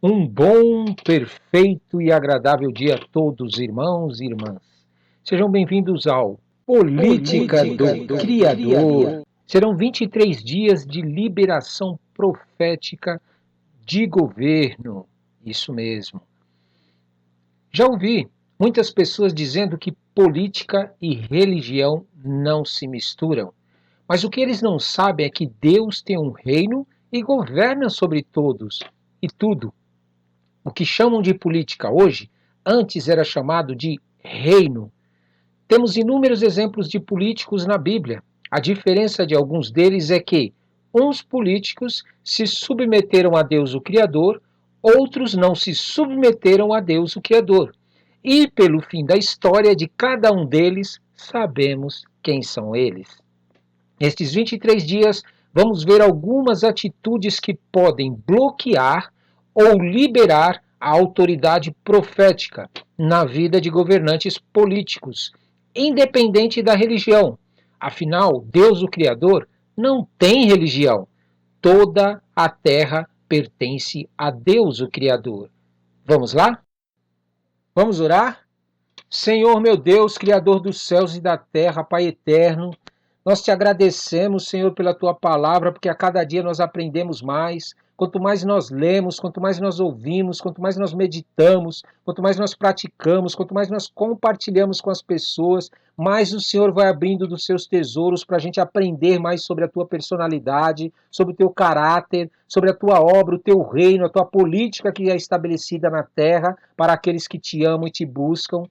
Um bom, perfeito e agradável dia a todos, irmãos e irmãs. Sejam bem-vindos ao Política do Criador. Serão 23 dias de liberação profética de governo. Isso mesmo. Já ouvi muitas pessoas dizendo que política e religião não se misturam. Mas o que eles não sabem é que Deus tem um reino e governa sobre todos e tudo. O que chamam de política hoje, antes era chamado de reino. Temos inúmeros exemplos de políticos na Bíblia. A diferença de alguns deles é que uns políticos se submeteram a Deus o Criador, outros não se submeteram a Deus o Criador. E pelo fim da história de cada um deles, sabemos quem são eles. Nestes 23 dias, vamos ver algumas atitudes que podem bloquear ou liberar a autoridade profética na vida de governantes políticos, independente da religião. Afinal, Deus, o Criador, não tem religião. Toda a terra pertence a Deus, o Criador. Vamos lá? Vamos orar? Senhor meu Deus, Criador dos céus e da terra, Pai eterno, nós te agradecemos, Senhor, pela tua palavra, porque a cada dia nós aprendemos mais. Quanto mais nós lemos, quanto mais nós ouvimos, quanto mais nós meditamos, quanto mais nós praticamos, quanto mais nós compartilhamos com as pessoas, mais o Senhor vai abrindo dos seus tesouros para a gente aprender mais sobre a tua personalidade, sobre o teu caráter, sobre a tua obra, o teu reino, a tua política que é estabelecida na terra para aqueles que te amam e te buscam.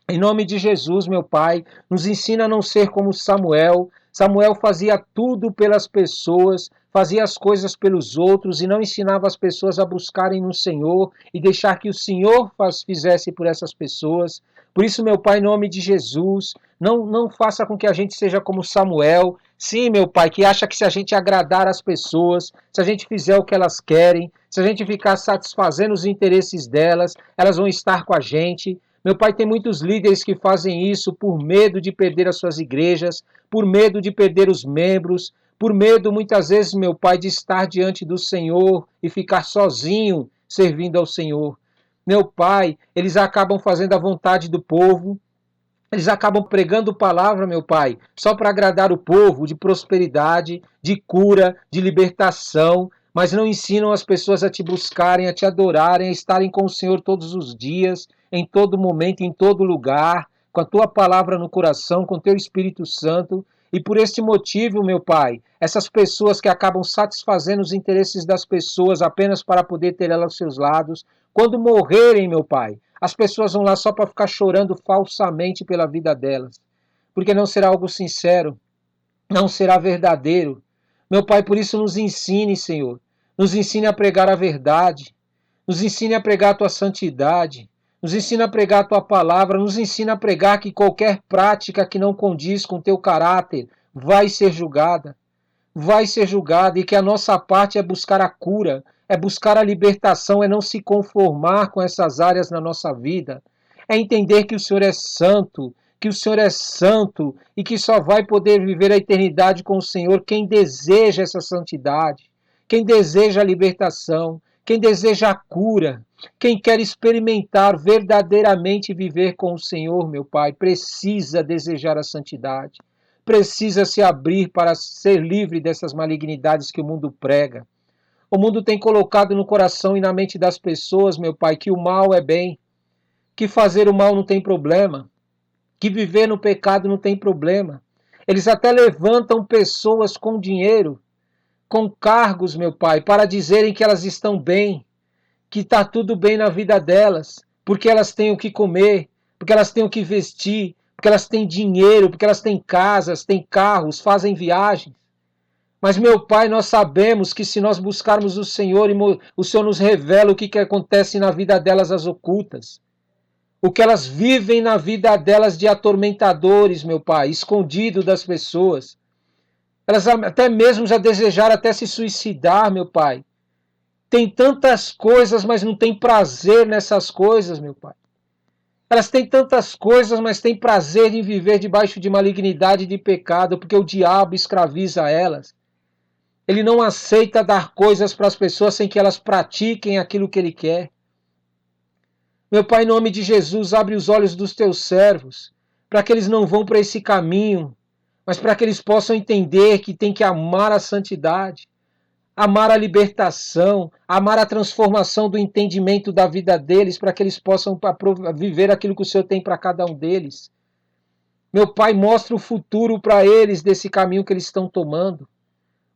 Em nome de Jesus, meu Pai, nos ensina a não ser como Samuel. Samuel fazia tudo pelas pessoas, fazia as coisas pelos outros e não ensinava as pessoas a buscarem no Senhor e deixar que o Senhor fizesse por essas pessoas. Por isso, meu Pai, em nome de Jesus, não faça com que a gente seja como Samuel. Sim, meu Pai, que acha que se a gente agradar as pessoas, se a gente fizer o que elas querem, se a gente ficar satisfazendo os interesses delas, elas vão estar com a gente. Meu Pai, tem muitos líderes que fazem isso por medo de perder as suas igrejas, por medo de perder os membros, por medo, muitas vezes, meu Pai, de estar diante do Senhor e ficar sozinho servindo ao Senhor. Meu Pai, eles acabam fazendo a vontade do povo, eles acabam pregando palavra, meu Pai, só para agradar o povo, de prosperidade, de cura, de libertação, mas não ensinam as pessoas a te buscarem, a te adorarem, a estarem com o Senhor todos os dias, em todo momento, em todo lugar, com a tua palavra no coração, com o teu Espírito Santo. E por este motivo, meu Pai, essas pessoas que acabam satisfazendo os interesses das pessoas apenas para poder ter elas aos seus lados, quando morrerem, meu Pai, as pessoas vão lá só para ficar chorando falsamente pela vida delas, porque não será algo sincero, não será verdadeiro. Meu Pai, por isso nos ensine, Senhor, nos ensine a pregar a verdade, nos ensine a pregar a tua santidade, nos ensina a pregar a tua palavra, nos ensina a pregar que qualquer prática que não condiz com o teu caráter vai ser julgada e que a nossa parte é buscar a cura, é buscar a libertação, é não se conformar com essas áreas na nossa vida, é entender que o Senhor é santo, que o Senhor é santo e que só vai poder viver a eternidade com o Senhor quem deseja essa santidade, quem deseja a libertação, quem deseja a cura, quem quer experimentar verdadeiramente viver com o Senhor, meu Pai, precisa desejar a santidade, precisa se abrir para ser livre dessas malignidades que o mundo prega. O mundo tem colocado no coração e na mente das pessoas, meu Pai, que o mal é bem, que fazer o mal não tem problema, que viver no pecado não tem problema. Eles até levantam pessoas com dinheiro, com cargos, meu Pai, para dizerem que elas estão bem, que está tudo bem na vida delas, porque elas têm o que comer, porque elas têm o que vestir, porque elas têm dinheiro, porque elas têm casas, têm carros, fazem viagens. Mas, meu Pai, nós sabemos que se nós buscarmos o Senhor, o Senhor nos revela o que acontece na vida delas às ocultas. O que elas vivem na vida delas de atormentadores, meu Pai, escondido das pessoas. Elas até mesmo já desejaram até se suicidar, meu Pai. Tem tantas coisas, mas não tem prazer nessas coisas, meu Pai. Elas têm tantas coisas, mas têm prazer em viver debaixo de malignidade e de pecado, porque o diabo escraviza elas. Ele não aceita dar coisas para as pessoas sem que elas pratiquem aquilo que Ele quer. Meu Pai, em nome de Jesus, abre os olhos dos teus servos, para que eles não vão para esse caminho, mas para que eles possam entender que tem que amar a santidade, amar a libertação, amar a transformação do entendimento da vida deles, para que eles possam viver aquilo que o Senhor tem para cada um deles. Meu Pai, mostra o futuro para eles desse caminho que eles estão tomando.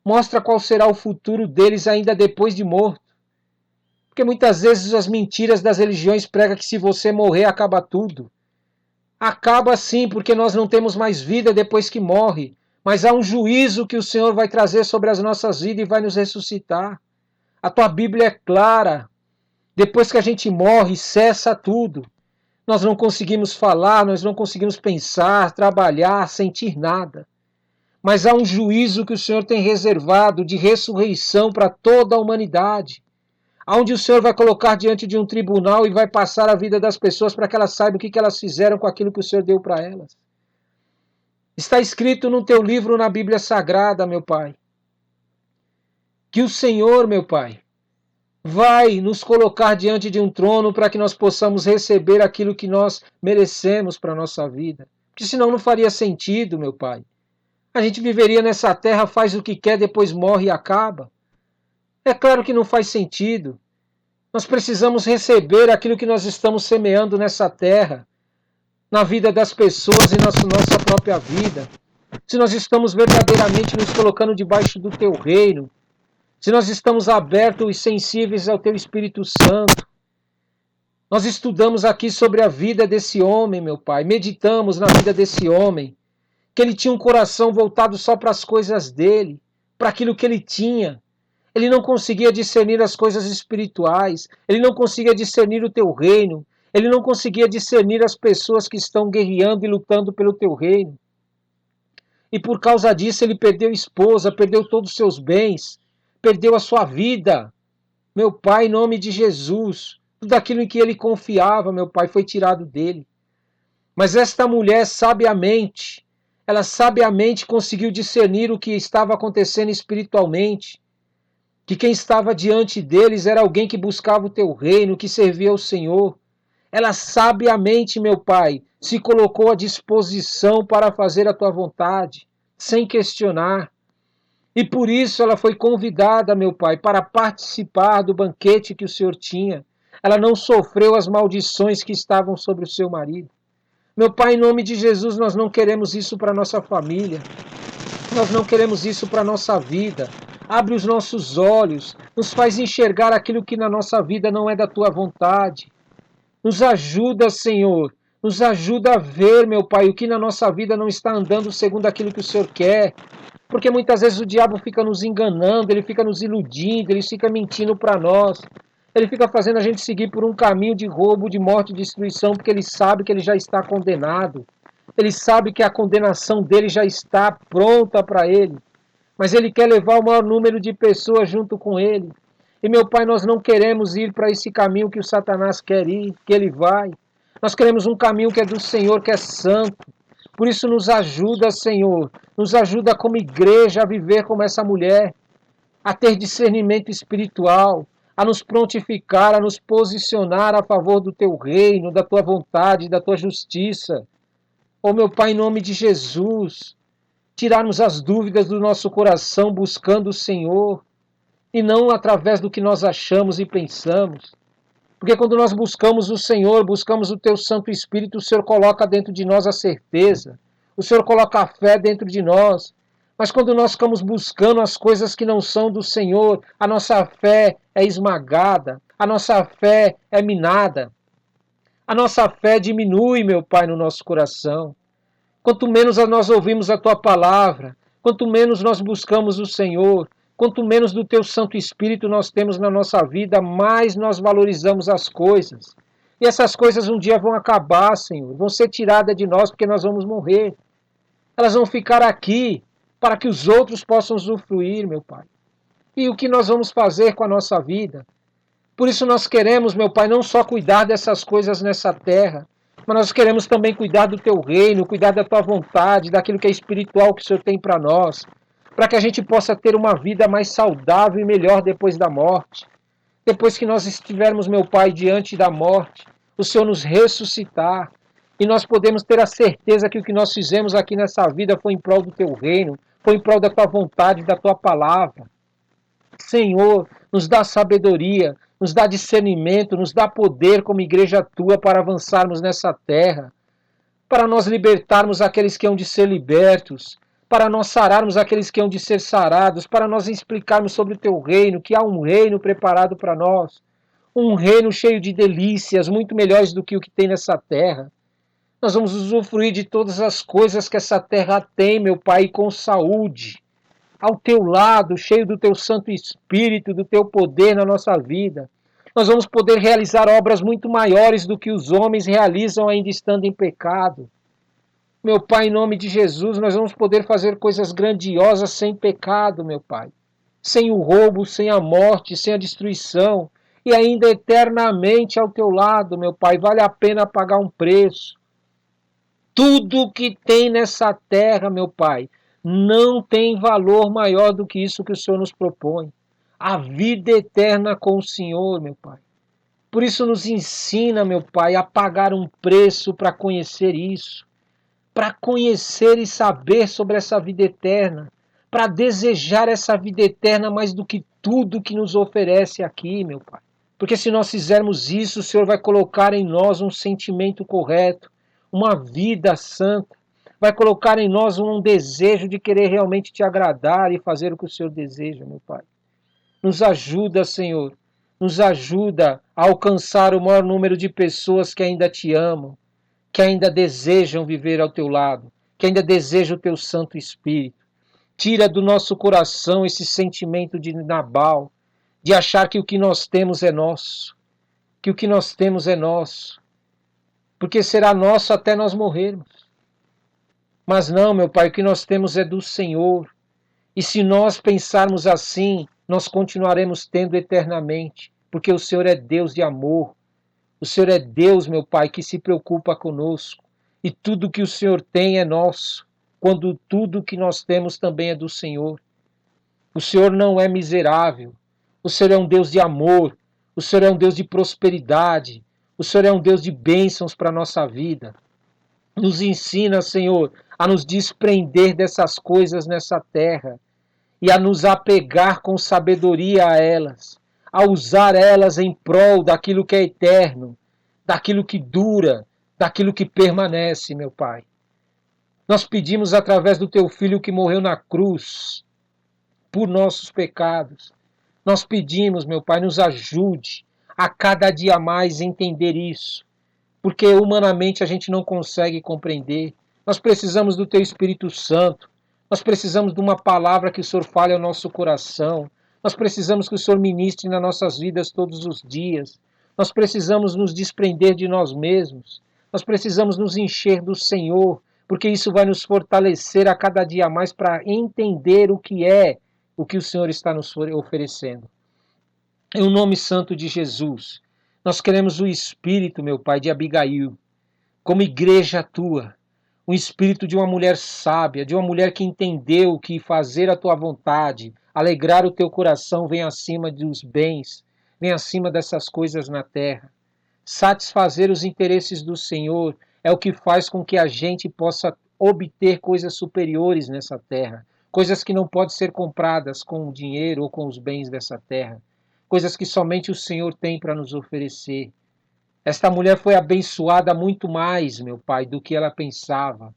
Mostra qual será o futuro deles ainda depois de morto. Porque muitas vezes as mentiras das religiões pregam que se você morrer acaba tudo. Acaba sim, porque nós não temos mais vida depois que morre. Mas há um juízo que o Senhor vai trazer sobre as nossas vidas e vai nos ressuscitar. A tua Bíblia é clara. Depois que a gente morre, cessa tudo. Nós não conseguimos falar, nós não conseguimos pensar, trabalhar, sentir nada. Mas há um juízo que o Senhor tem reservado de ressurreição para toda a humanidade. Onde o Senhor vai colocar diante de um tribunal e vai passar a vida das pessoas para que elas saibam o que elas fizeram com aquilo que o Senhor deu para elas. Está escrito no teu livro na Bíblia Sagrada, meu Pai, que o Senhor, meu Pai, vai nos colocar diante de um trono para que nós possamos receber aquilo que nós merecemos para a nossa vida. Porque senão não faria sentido, meu Pai. A gente viveria nessa terra, faz o que quer, depois morre e acaba. É claro que não faz sentido. Nós precisamos receber aquilo que nós estamos semeando nessa terra, na vida das pessoas e na nossa própria vida. Se nós estamos verdadeiramente nos colocando debaixo do teu reino, se nós estamos abertos e sensíveis ao teu Espírito Santo. Nós estudamos aqui sobre a vida desse homem, meu Pai, meditamos na vida desse homem, que ele tinha um coração voltado só para as coisas dele, para aquilo que ele tinha. Ele não conseguia discernir as coisas espirituais, ele não conseguia discernir o teu reino, ele não conseguia discernir as pessoas que estão guerreando e lutando pelo teu reino. E por causa disso ele perdeu esposa, perdeu todos os seus bens, perdeu a sua vida. Meu Pai, em nome de Jesus, tudo aquilo em que ele confiava, meu Pai, foi tirado dele. Mas esta mulher, sabiamente, ela sabiamente conseguiu discernir o que estava acontecendo espiritualmente, que quem estava diante deles era alguém que buscava o teu reino, que servia ao Senhor. Ela sabiamente, meu Pai, se colocou à disposição para fazer a tua vontade, sem questionar. E por isso ela foi convidada, meu Pai, para participar do banquete que o Senhor tinha. Ela não sofreu as maldições que estavam sobre o seu marido. Meu Pai, em nome de Jesus, nós não queremos isso para a nossa família. Nós não queremos isso para a nossa vida. Abre os nossos olhos, nos faz enxergar aquilo que na nossa vida não é da tua vontade. Nos ajuda, Senhor, nos ajuda a ver, meu Pai, o que na nossa vida não está andando segundo aquilo que o Senhor quer. Porque muitas vezes o diabo fica nos enganando, ele fica nos iludindo, ele fica mentindo para nós. Ele fica fazendo a gente seguir por um caminho de roubo, de morte e destruição, porque ele sabe que ele já está condenado. Ele sabe que a condenação dele já está pronta para ele. Mas ele quer levar o maior número de pessoas junto com ele. E, meu Pai, nós não queremos ir para esse caminho que o Satanás quer ir, que ele vai. Nós queremos um caminho que é do Senhor, que é santo. Por isso nos ajuda, Senhor. Nos ajuda como igreja a viver como essa mulher. A ter discernimento espiritual. A nos prontificar, a nos posicionar a favor do teu reino, da tua vontade, da tua justiça. Oh, meu Pai, em nome de Jesus, tirarmos as dúvidas do nosso coração buscando o Senhor e não através do que nós achamos e pensamos. Porque quando nós buscamos o Senhor, buscamos o teu Santo Espírito, o Senhor coloca dentro de nós a certeza, o Senhor coloca a fé dentro de nós. Mas quando nós ficamos buscando as coisas que não são do Senhor, a nossa fé é esmagada, a nossa fé é minada. A nossa fé diminui, meu Pai, no nosso coração. Quanto menos nós ouvimos a tua palavra, quanto menos nós buscamos o Senhor, quanto menos do teu Santo Espírito nós temos na nossa vida, mais nós valorizamos as coisas. E essas coisas um dia vão acabar, Senhor, vão ser tiradas de nós porque nós vamos morrer. Elas vão ficar aqui para que os outros possam usufruir, meu Pai. E o que nós vamos fazer com a nossa vida? Por isso nós queremos, meu Pai, não só cuidar dessas coisas nessa terra, mas nós queremos também cuidar do teu reino, cuidar da tua vontade, daquilo que é espiritual que o Senhor tem para nós. para que a gente possa ter uma vida mais saudável e melhor depois da morte. Depois que nós estivermos, meu Pai, diante da morte, o Senhor nos ressuscitar e nós podemos ter a certeza que o que nós fizemos aqui nessa vida foi em prol do Teu reino, foi em prol da Tua vontade, da Tua palavra. Senhor, nos dá sabedoria, nos dá discernimento, nos dá poder como igreja Tua para avançarmos nessa terra, para nós libertarmos aqueles que hão de ser libertos, para nós sararmos aqueles que hão de ser sarados, para nós explicarmos sobre o Teu reino, que há um reino preparado para nós, um reino cheio de delícias, muito melhores do que o que tem nessa terra. Nós vamos usufruir de todas as coisas que essa terra tem, meu Pai, com saúde, ao Teu lado, cheio do Teu Santo Espírito, do Teu poder na nossa vida. Nós vamos poder realizar obras muito maiores do que os homens realizam ainda estando em pecado. Meu Pai, em nome de Jesus, nós vamos poder fazer coisas grandiosas sem pecado, meu Pai. Sem o roubo, sem a morte, sem a destruição. E ainda eternamente ao Teu lado, meu Pai. Vale a pena pagar um preço. Tudo que tem nessa terra, meu Pai, não tem valor maior do que isso que o Senhor nos propõe. A vida eterna com o Senhor, meu Pai. Por isso nos ensina, meu Pai, a pagar um preço para conhecer isso, para conhecer e saber sobre essa vida eterna, para desejar essa vida eterna mais do que tudo que nos oferece aqui, meu Pai. Porque se nós fizermos isso, o Senhor vai colocar em nós um sentimento correto, uma vida santa, vai colocar em nós um desejo de querer realmente Te agradar e fazer o que o Senhor deseja, meu Pai. Nos ajuda, Senhor, nos ajuda a alcançar o maior número de pessoas que ainda Te amam, que ainda desejam viver ao Teu lado, que ainda desejam o Teu Santo Espírito. Tira do nosso coração esse sentimento de Nabal, de achar que o que nós temos é nosso, que o que nós temos é nosso, porque será nosso até nós morrermos. Mas não, meu Pai, o que nós temos é do Senhor. E se nós pensarmos assim, nós continuaremos tendo eternamente, porque o Senhor é Deus de amor. O Senhor é Deus, meu Pai, que se preocupa conosco. E tudo que o Senhor tem é nosso, quando tudo que nós temos também é do Senhor. O Senhor não é miserável. O Senhor é um Deus de amor. O Senhor é um Deus de prosperidade. O Senhor é um Deus de bênçãos para a nossa vida. Nos ensina, Senhor, a nos desprender dessas coisas nessa terra e a nos apegar com sabedoria a elas, a usar elas em prol daquilo que é eterno, daquilo que dura, daquilo que permanece, meu Pai. Nós pedimos através do Teu Filho que morreu na cruz por nossos pecados. Nós pedimos, meu Pai, nos ajude a cada dia mais entender isso, porque humanamente a gente não consegue compreender. Nós precisamos do Teu Espírito Santo. Nós precisamos de uma palavra que o Senhor fale ao nosso coração. Nós precisamos que o Senhor ministre nas nossas vidas todos os dias. Nós precisamos nos desprender de nós mesmos. Nós precisamos nos encher do Senhor, porque isso vai nos fortalecer a cada dia mais para entender o que o Senhor está nos oferecendo. Em o nome santo de Jesus, nós queremos o Espírito, meu Pai, de Abigail, como igreja Tua, um espírito de uma mulher sábia, de uma mulher que entendeu que fazer a Tua vontade, alegrar o Teu coração vem acima dos bens, vem acima dessas coisas na terra. Satisfazer os interesses do Senhor é o que faz com que a gente possa obter coisas superiores nessa terra, coisas que não podem ser compradas com o dinheiro ou com os bens dessa terra, coisas que somente o Senhor tem para nos oferecer. Esta mulher foi abençoada muito mais, meu Pai, do que ela pensava,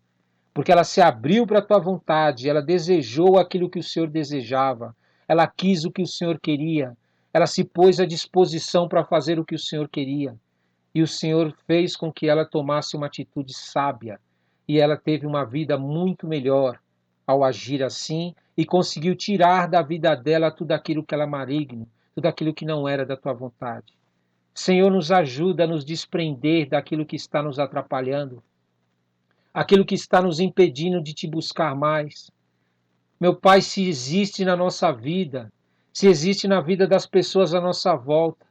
porque ela se abriu para a Tua vontade, ela desejou aquilo que o Senhor desejava, ela quis o que o Senhor queria, ela se pôs à disposição para fazer o que o Senhor queria, e o Senhor fez com que ela tomasse uma atitude sábia, e ela teve uma vida muito melhor ao agir assim, e conseguiu tirar da vida dela tudo aquilo que era maligno, tudo aquilo que não era da Tua vontade. Senhor, nos ajuda a nos desprender daquilo que está nos atrapalhando, aquilo que está nos impedindo de Te buscar mais. Meu Pai, se existe na nossa vida, se existe na vida das pessoas à nossa volta,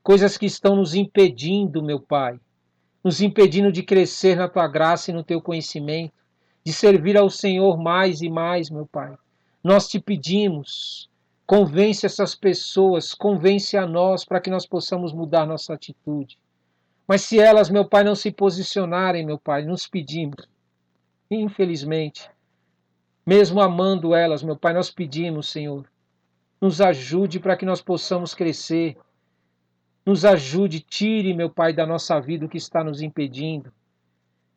coisas que estão nos impedindo, meu Pai, nos impedindo de crescer na Tua graça e no Teu conhecimento, de servir ao Senhor mais e mais, meu Pai. Nós te pedimos, convence essas pessoas, convence a nós para que nós possamos mudar nossa atitude. Mas se elas, meu Pai, não se posicionarem, meu Pai, nos pedimos, infelizmente, mesmo amando elas, meu Pai, nós pedimos, Senhor, nos ajude para que nós possamos crescer. Nos ajude, tire, meu Pai, da nossa vida o que está nos impedindo.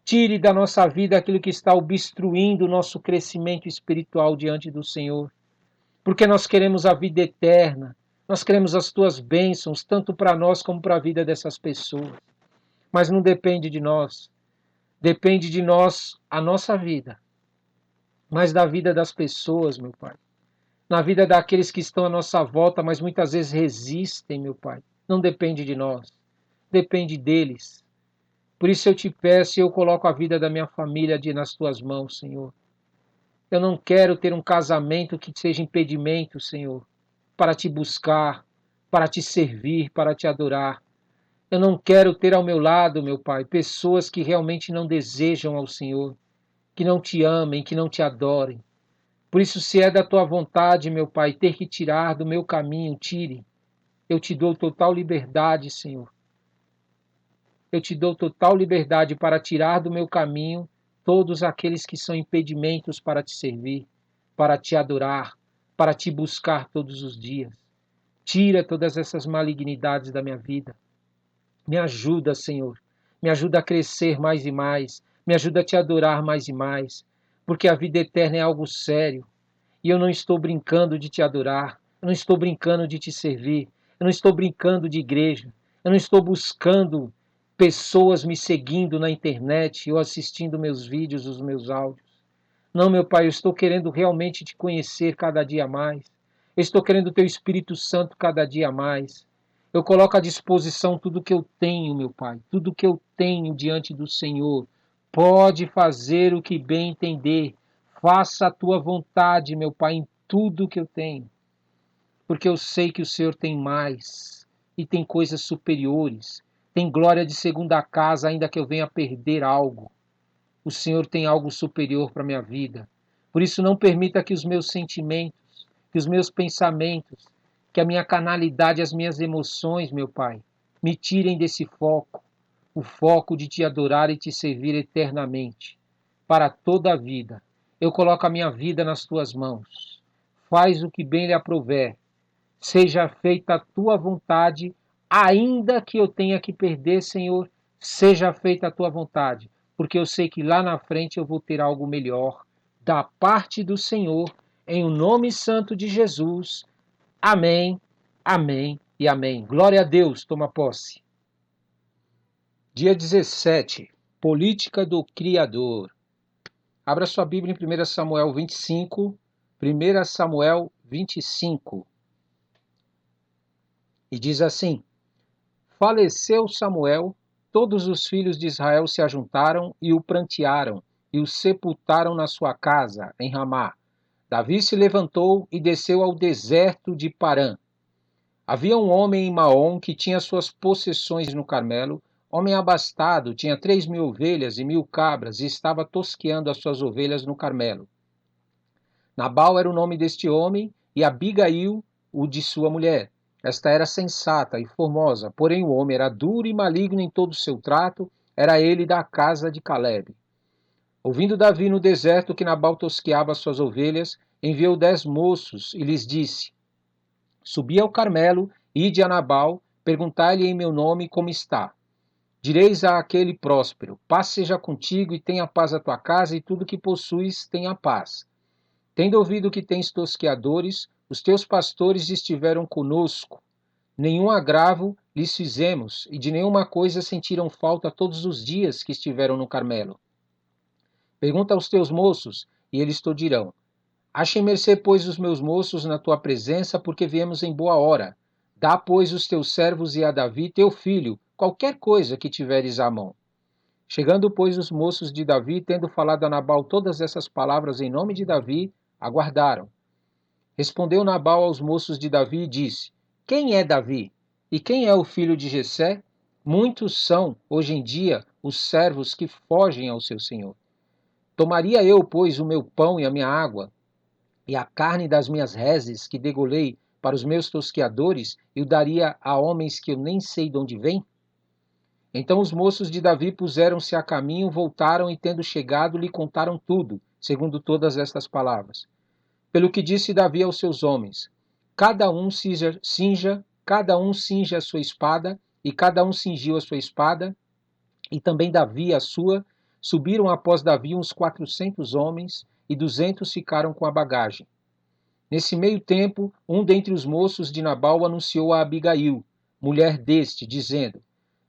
Tire da nossa vida aquilo que está obstruindo o nosso crescimento espiritual diante do Senhor. Porque nós queremos a vida eterna. Nós queremos as tuas bênçãos, tanto para nós como para a vida dessas pessoas. Mas não depende de nós. Depende de nós a nossa vida. Mas da vida das pessoas, meu Pai. Na vida daqueles que estão à nossa volta, mas muitas vezes resistem, meu Pai. Não depende de nós. Depende deles. Por isso eu te peço e eu coloco a vida da minha família nas tuas mãos, Senhor. Eu não quero ter um casamento que seja impedimento, Senhor, para te buscar, para te servir, para te adorar. Eu não quero ter ao meu lado, meu Pai, pessoas que realmente não desejam ao Senhor, que não te amem, que não te adorem. Por isso, se é da tua vontade, meu Pai, ter que tirar do meu caminho, tire. Eu te dou total liberdade, Senhor. Eu te dou total liberdade para tirar do meu caminho todos aqueles que são impedimentos para te servir, para te adorar, para te buscar todos os dias. Tira todas essas malignidades da minha vida. Me ajuda, Senhor. Me ajuda a crescer mais e mais. Me ajuda a te adorar mais e mais. Porque a vida eterna é algo sério. E eu não estou brincando de te adorar. Eu não estou brincando de te servir. Eu não estou brincando de igreja. Eu não estou buscando pessoas me seguindo na internet ou assistindo meus vídeos, os meus áudios. Não, meu Pai, eu estou querendo realmente te conhecer cada dia mais. Eu estou querendo o teu Espírito Santo cada dia mais. Eu coloco à disposição tudo que eu tenho, meu Pai, tudo que eu tenho diante do Senhor. Pode fazer o que bem entender. Faça a tua vontade, meu Pai, em tudo que eu tenho. Porque eu sei que o Senhor tem mais e tem coisas superiores. Tem glória de segunda casa, ainda que eu venha perder algo. O Senhor tem algo superior para a minha vida. Por isso, não permita que os meus sentimentos, que os meus pensamentos, que a minha carnalidade, as minhas emoções, meu Pai, me tirem desse foco, o foco de te adorar e te servir eternamente, para toda a vida. Eu coloco a minha vida nas tuas mãos. Faz o que bem lhe aprouver. Seja feita a tua vontade, ainda que eu tenha que perder, Senhor, seja feita a tua vontade, porque eu sei que lá na frente eu vou ter algo melhor da parte do Senhor, em o nome santo de Jesus. Amém, amém e amém. Glória a Deus, toma posse. Dia 17, Política do Criador. Abra sua Bíblia em 1 Samuel 25, 1 Samuel 25. E diz assim: Faleceu Samuel, todos os filhos de Israel se ajuntaram e o prantearam, e o sepultaram na sua casa, em Ramá. Davi se levantou e desceu ao deserto de Parã. Havia um homem em Maom que tinha suas possessões no Carmelo, homem abastado, tinha 3.000 ovelhas e 1.000 cabras, e estava tosqueando as suas ovelhas no Carmelo. Nabal era o nome deste homem, e Abigail, o de sua mulher. Esta era sensata e formosa, porém o homem era duro e maligno em todo o seu trato, era ele da casa de Calebe. Ouvindo Davi no deserto que Nabal tosqueava suas ovelhas, enviou 10 moços e lhes disse: Subi ao Carmelo, ide a Nabal, perguntai-lhe em meu nome como está. Direis a aquele próspero: Paz seja contigo e tenha paz a tua casa e tudo que possuis tenha paz. Tendo ouvido que tens tosqueadores, os teus pastores estiveram conosco. Nenhum agravo lhes fizemos, e de nenhuma coisa sentiram falta todos os dias que estiveram no Carmelo. Pergunta aos teus moços, e eles te dirão: Achem mercê, pois, os meus moços na tua presença, porque viemos em boa hora. Dá, pois, os teus servos e a Davi, teu filho, qualquer coisa que tiveres à mão. Chegando, pois, os moços de Davi, tendo falado a Nabal todas essas palavras em nome de Davi, aguardaram. Respondeu Nabal aos moços de Davi e disse: Quem é Davi? E quem é o filho de Jessé? Muitos são, hoje em dia, os servos que fogem ao seu senhor. Tomaria eu, pois, o meu pão e a minha água, E a carne das minhas reses que degolei para os meus tosqueadores, eu daria a homens que eu nem sei de onde vêm? Então os moços de Davi puseram-se a caminho, voltaram e, tendo chegado, lhe contaram tudo, segundo todas estas palavras. Pelo que disse Davi aos seus homens: cada um cinja a sua espada, e cada um cingiu a sua espada, e também Davi a sua. Subiram após Davi uns 400 homens, e 200 ficaram com a bagagem. Nesse meio tempo, um dentre os moços de Nabal anunciou a Abigail, mulher deste, dizendo: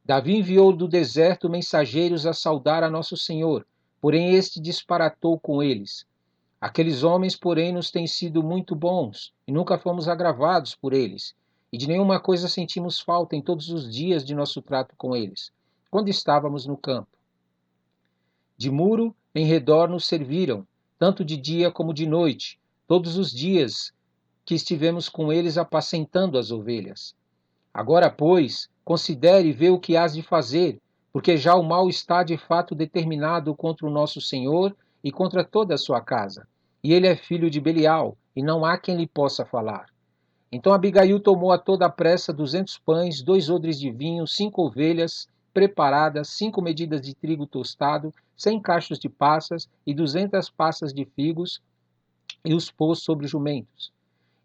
Davi enviou do deserto mensageiros a saudar a nosso senhor, porém este disparatou com eles. Aqueles homens, porém, nos têm sido muito bons, e nunca fomos agravados por eles, e de nenhuma coisa sentimos falta em todos os dias de nosso trato com eles, quando estávamos no campo. De muro em redor nos serviram, tanto de dia como de noite, todos os dias que estivemos com eles apacentando as ovelhas. Agora, pois, considere e vê o que hás de fazer, porque já o mal está de fato determinado contra o nosso Senhor e contra toda a sua casa. E ele é filho de Belial, e não há quem lhe possa falar. Então Abigail tomou a toda a pressa 200 pães, 2 odres de vinho, 5 ovelhas preparadas, 5 medidas de trigo tostado, 100 cachos de passas e 200 passas de figos, e os pôs sobre jumentos.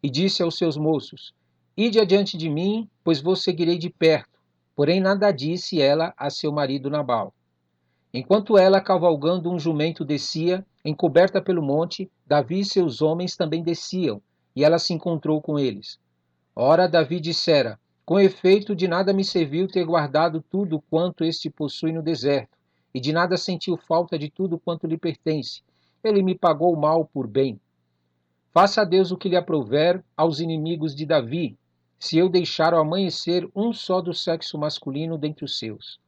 E disse aos seus moços: Ide adiante de mim, pois vos seguirei de perto. Porém nada disse ela a seu marido Nabal. Enquanto ela, cavalgando um jumento, descia, encoberta pelo monte, Davi e seus homens também desciam, e ela se encontrou com eles. Ora, Davi dissera: Com efeito, de nada me serviu ter guardado tudo quanto este possui no deserto, e de nada sentiu falta de tudo quanto lhe pertence. Ele me pagou mal por bem. Faça a Deus o que lhe aprouver aos inimigos de Davi, se eu deixar ao amanhecer um só do sexo masculino dentre os seus.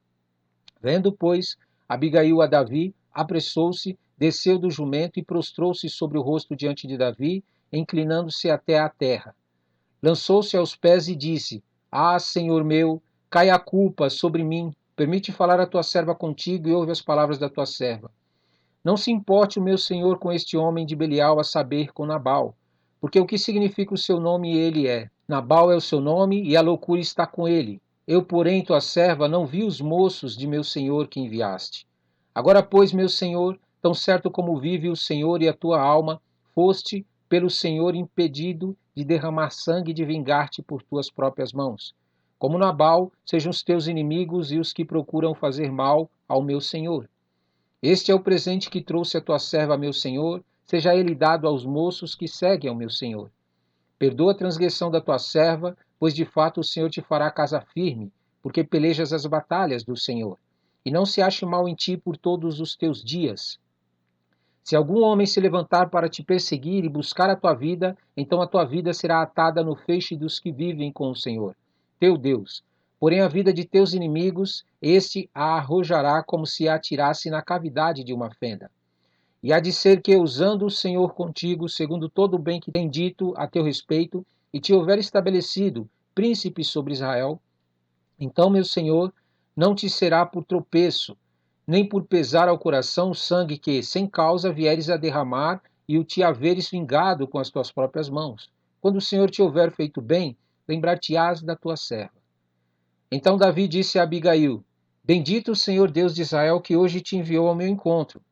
Vendo, pois, Abigail a Davi, apressou-se, desceu do jumento e prostrou-se sobre o rosto diante de Davi, inclinando-se até à terra. Lançou-se aos pés e disse: Ah, Senhor meu, cai a culpa sobre mim. Permite falar a tua serva contigo e ouve as palavras da tua serva. Não se importe o meu senhor com este homem de Belial, a saber, com Nabal. Porque o que significa o seu nome ele é. Nabal é o seu nome e a loucura está com ele. Eu, porém, tua serva, não vi os moços de meu senhor que enviaste. Agora, pois, meu senhor, tão certo como vive o Senhor e a tua alma, foste pelo Senhor impedido de derramar sangue e de vingar-te por tuas próprias mãos. Como Nabal, sejam os teus inimigos e os que procuram fazer mal ao meu senhor. Este é o presente que trouxe a tua serva a meu senhor, seja ele dado aos moços que seguem ao meu senhor. Perdoa a transgressão da tua serva, pois de fato o Senhor te fará casa firme, porque pelejas as batalhas do Senhor. E não se ache mal em ti por todos os teus dias. Se algum homem se levantar para te perseguir e buscar a tua vida, então a tua vida será atada no feixe dos que vivem com o Senhor, teu Deus. Porém a vida de teus inimigos, este a arrojará como se a atirasse na cavidade de uma fenda. E há de ser que, usando o Senhor contigo, segundo todo o bem que tem dito a teu respeito, e te houver estabelecido príncipe sobre Israel, então, meu Senhor, não te será por tropeço, nem por pesar ao coração o sangue que, sem causa, vieres a derramar e o te haveres vingado com as tuas próprias mãos. Quando o Senhor te houver feito bem, lembrar-te-ás da tua serva. Então Davi disse a Abigail: Bendito o Senhor Deus de Israel, que hoje te enviou ao meu encontro.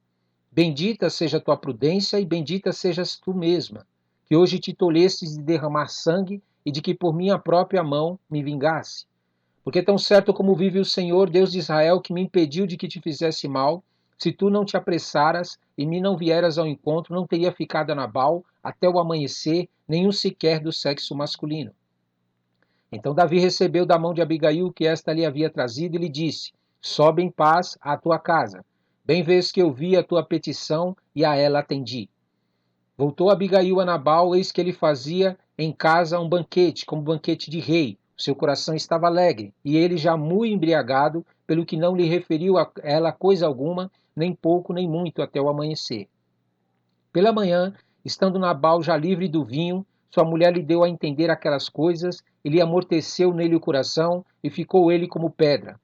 Bendita seja a tua prudência e bendita sejas tu mesma, que hoje te tolhestes de derramar sangue e de que por minha própria mão me vingasse. Porque tão certo como vive o Senhor, Deus de Israel, que me impediu de que te fizesse mal, se tu não te apressaras e me não vieras ao encontro, não teria ficado a Nabal até o amanhecer, nenhum sequer do sexo masculino. Então Davi recebeu da mão de Abigail o que esta lhe havia trazido e lhe disse: Sobe em paz à tua casa. Bem vês que eu vi a tua petição e a ela atendi. Voltou Abigail a Nabal, eis que ele fazia em casa um banquete, como banquete de rei. Seu coração estava alegre, e ele já muito embriagado, pelo que não lhe referiu a ela coisa alguma, nem pouco nem muito, até o amanhecer. Pela manhã, estando Nabal já livre do vinho, sua mulher lhe deu a entender aquelas coisas, e lhe amorteceu nele o coração, e ficou ele como pedra.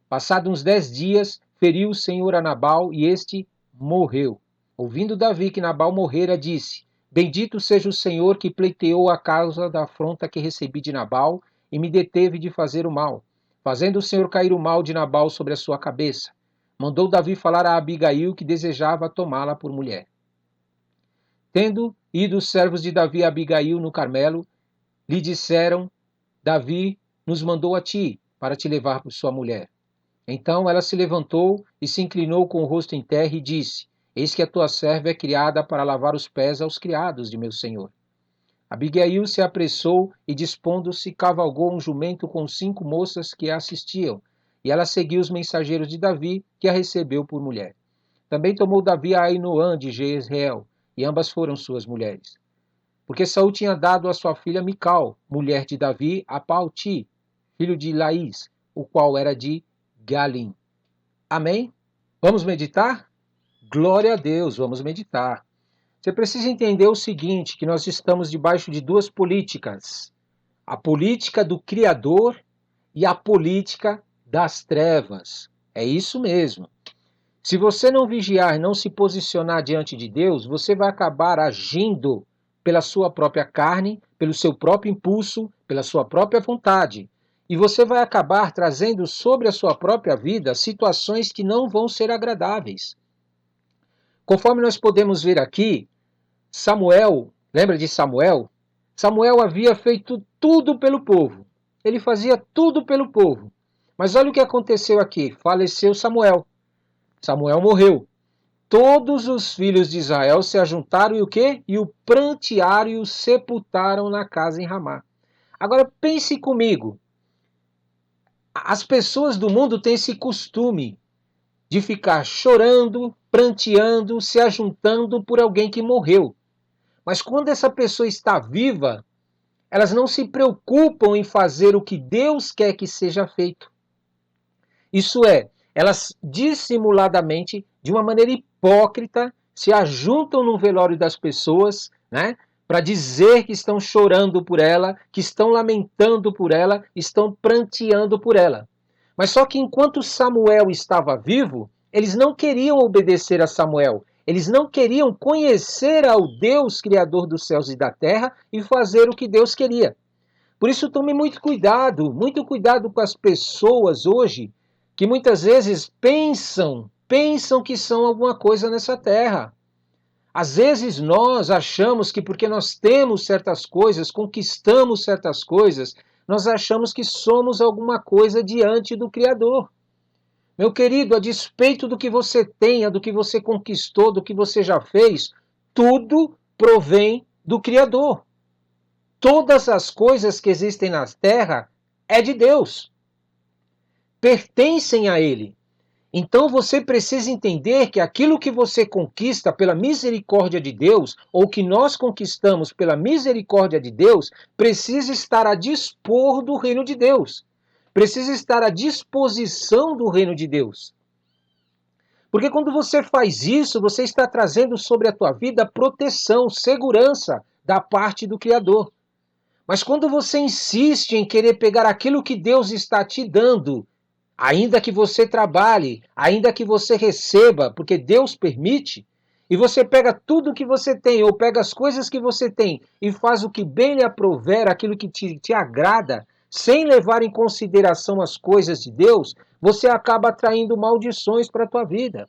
Passados uns 10 dias, feriu o Senhor a Nabal, e este morreu. Ouvindo Davi que Nabal morrera, disse: Bendito seja o Senhor que pleiteou a causa da afronta que recebi de Nabal e me deteve de fazer o mal, fazendo o Senhor cair o mal de Nabal sobre a sua cabeça. Mandou Davi falar a Abigail que desejava tomá-la por mulher. Tendo ido os servos de Davi a Abigail no Carmelo, lhe disseram: Davi nos mandou a ti, para te levar por sua mulher. Então ela se levantou e se inclinou com o rosto em terra e disse: Eis que a tua serva é criada para lavar os pés aos criados de meu senhor. Abigail se apressou e, dispondo-se, cavalgou um jumento com 5 moças que a assistiam, e ela seguiu os mensageiros de Davi, que a recebeu por mulher. Também tomou Davi a Ainoã de Jezreel, e ambas foram suas mulheres. Porque Saul tinha dado a sua filha Mical, mulher de Davi, a Palti, filho de Laís, o qual era de Galim. Amém? Vamos meditar? Glória a Deus, vamos meditar. Você precisa entender o seguinte, que nós estamos debaixo de 2 políticas. A política do Criador e a política das trevas. É isso mesmo. Se você não vigiar e não se posicionar diante de Deus, você vai acabar agindo pela sua própria carne, pelo seu próprio impulso, pela sua própria vontade. E você vai acabar trazendo sobre a sua própria vida situações que não vão ser agradáveis. Conforme nós podemos ver aqui, Samuel, lembra de Samuel? Samuel havia feito tudo pelo povo. Ele fazia tudo pelo povo. Mas olha o que aconteceu aqui. Faleceu Samuel. Samuel morreu. Todos os filhos de Israel se ajuntaram e o quê? E o prantearam e o sepultaram na casa em Ramá. Agora pense comigo. As pessoas do mundo têm esse costume de ficar chorando, pranteando, se ajuntando por alguém que morreu. Mas quando essa pessoa está viva, elas não se preocupam em fazer o que Deus quer que seja feito. Isso é, elas dissimuladamente, de uma maneira hipócrita, se ajuntam no velório das pessoas, né, para dizer que estão chorando por ela, que estão lamentando por ela, estão pranteando por ela. Mas só que enquanto Samuel estava vivo, eles não queriam obedecer a Samuel. Eles não queriam conhecer ao Deus Criador dos céus e da terra e fazer o que Deus queria. Por isso tome muito cuidado com as pessoas hoje que muitas vezes pensam que são alguma coisa nessa terra. Às vezes nós achamos que porque nós temos certas coisas, conquistamos certas coisas, nós achamos que somos alguma coisa diante do Criador. Meu querido, a despeito do que você tenha, do que você conquistou, do que você já fez, tudo provém do Criador. Todas as coisas que existem na terra é de Deus. Pertencem a Ele. Então você precisa entender que aquilo que você conquista pela misericórdia de Deus, ou que nós conquistamos pela misericórdia de Deus, precisa estar a dispor do reino de Deus. Precisa estar à disposição do reino de Deus. Porque quando você faz isso, você está trazendo sobre a tua vida proteção, segurança da parte do Criador. Mas quando você insiste em querer pegar aquilo que Deus está te dando, ainda que você trabalhe, ainda que você receba, porque Deus permite, e você pega tudo que você tem, ou pega as coisas que você tem, e faz o que bem lhe aprover, aquilo que te agrada, sem levar em consideração as coisas de Deus, você acaba atraindo maldições para a tua vida.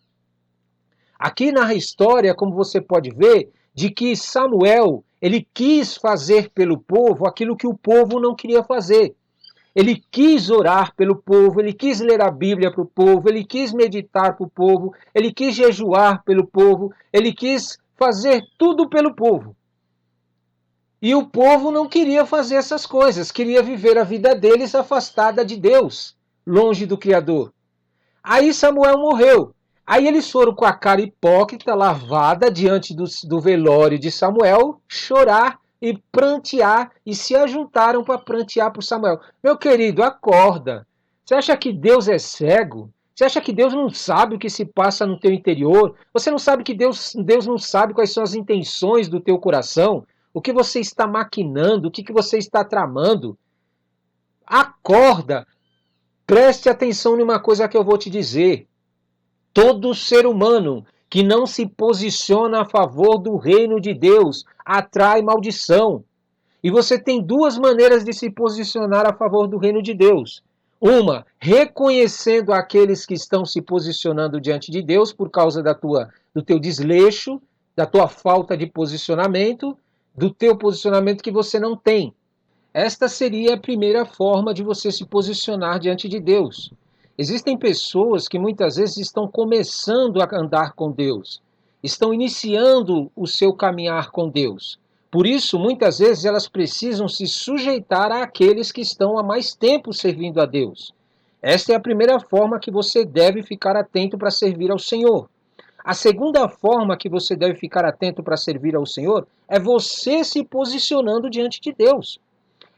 Aqui na história, como você pode ver, de que Samuel, ele quis fazer pelo povo aquilo que o povo não queria fazer. Ele quis orar pelo povo, ele quis ler a Bíblia para o povo, ele quis meditar para o povo, ele quis jejuar pelo povo, ele quis fazer tudo pelo povo. E o povo não queria fazer essas coisas, queria viver a vida deles afastada de Deus, longe do Criador. Aí Samuel morreu. Aí eles foram com a cara hipócrita, lavada, diante do velório de Samuel, chorar e prantear, e se ajuntaram para prantear por Samuel. Meu querido, acorda. Você acha que Deus é cego? Você acha que Deus não sabe o que se passa no teu interior? Você não sabe que Deus não sabe quais são as intenções do teu coração? O que você está maquinando? O que você está tramando? Acorda. Preste atenção numa coisa que eu vou te dizer. Todo ser humano que não se posiciona a favor do reino de Deus atrai maldição. E você tem duas maneiras de se posicionar a favor do reino de Deus. Uma, reconhecendo aqueles que estão se posicionando diante de Deus por causa do teu desleixo, da tua falta de posicionamento, do teu posicionamento que você não tem. Esta seria a primeira forma de você se posicionar diante de Deus. Existem pessoas que muitas vezes estão começando a andar com Deus, estão iniciando o seu caminhar com Deus. Por isso, muitas vezes elas precisam se sujeitar àqueles que estão há mais tempo servindo a Deus. Esta é a primeira forma que você deve ficar atento para servir ao Senhor. A segunda forma que você deve ficar atento para servir ao Senhor é você se posicionando diante de Deus.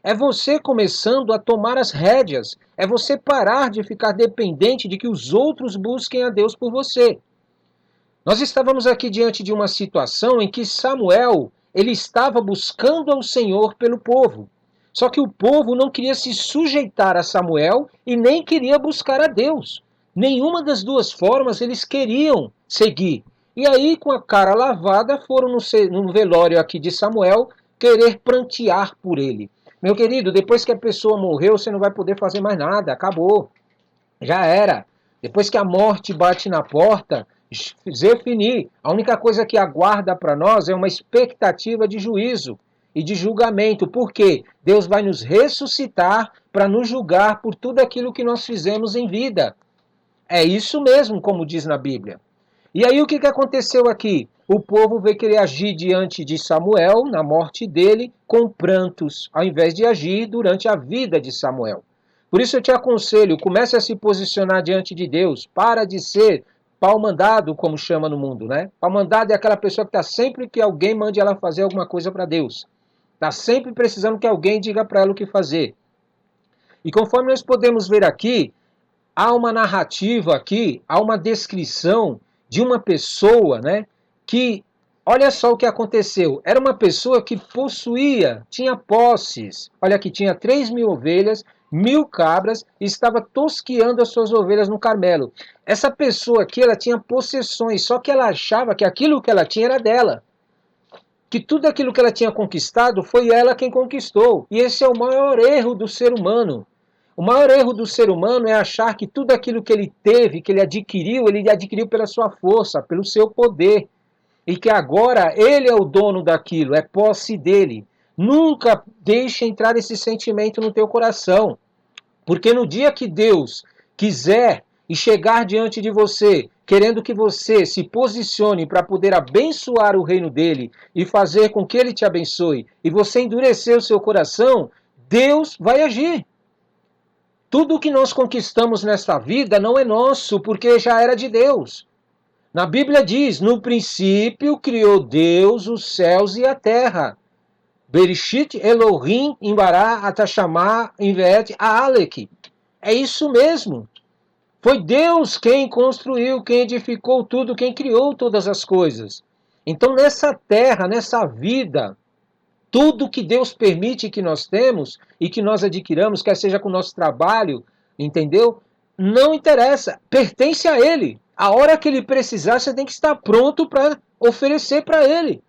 É você começando a tomar as rédeas. É você parar de ficar dependente de que os outros busquem a Deus por você. Nós estávamos aqui diante de uma situação em que Samuel, ele estava buscando ao Senhor pelo povo. Só que o povo não queria se sujeitar a Samuel e nem queria buscar a Deus. Nenhuma das duas formas eles queriam seguir. E aí, com a cara lavada, foram no velório aqui de Samuel querer prantear por ele. Meu querido, depois que a pessoa morreu, você não vai poder fazer mais nada, acabou. Já era. Depois que a morte bate na porta, Zefini, a única coisa que aguarda para nós é uma expectativa de juízo e de julgamento. Por quê? Deus vai nos ressuscitar para nos julgar por tudo aquilo que nós fizemos em vida. É isso mesmo, como diz na Bíblia. E aí o que aconteceu aqui? O povo veio querer agir diante de Samuel, na morte dele, com prantos, ao invés de agir durante a vida de Samuel. Por isso eu te aconselho, comece a se posicionar diante de Deus, para de ser pau-mandado, como chama no mundo, né? Pau-mandado é aquela pessoa que está sempre que alguém mande ela fazer alguma coisa para Deus. Está sempre precisando que alguém diga para ela o que fazer. E conforme nós podemos ver aqui, há uma narrativa aqui, há uma descrição de uma pessoa, né, que, olha só o que aconteceu, era uma pessoa que possuía, tinha posses, olha aqui, tinha 3.000 ovelhas, 1.000 cabras, e estava tosqueando as suas ovelhas no Carmelo. Essa pessoa aqui, ela tinha possessões, só que ela achava que aquilo que ela tinha era dela. Que tudo aquilo que ela tinha conquistado foi ela quem conquistou. E esse é o maior erro do ser humano. O maior erro do ser humano é achar que tudo aquilo que ele teve, que ele adquiriu pela sua força, pelo seu poder. E que agora ele é o dono daquilo, é posse dele. Nunca deixe entrar esse sentimento no teu coração. Porque no dia que Deus quiser e chegar diante de você, querendo que você se posicione para poder abençoar o reino dele e fazer com que ele te abençoe, e você endurecer o seu coração, Deus vai agir. Tudo o que nós conquistamos nesta vida não é nosso, porque já era de Deus. Na Bíblia diz, no princípio criou Deus os céus e a terra. Bereshit Elohim Imbará Atachamá Invet Aalek. É isso mesmo. Foi Deus quem construiu, quem edificou tudo, quem criou todas as coisas. Então nessa terra, nessa vida, tudo que Deus permite que nós temos e que nós adquiramos, quer seja com o nosso trabalho, entendeu? Não interessa, pertence a Ele. A hora que Ele precisar, você tem que estar pronto para oferecer para Ele.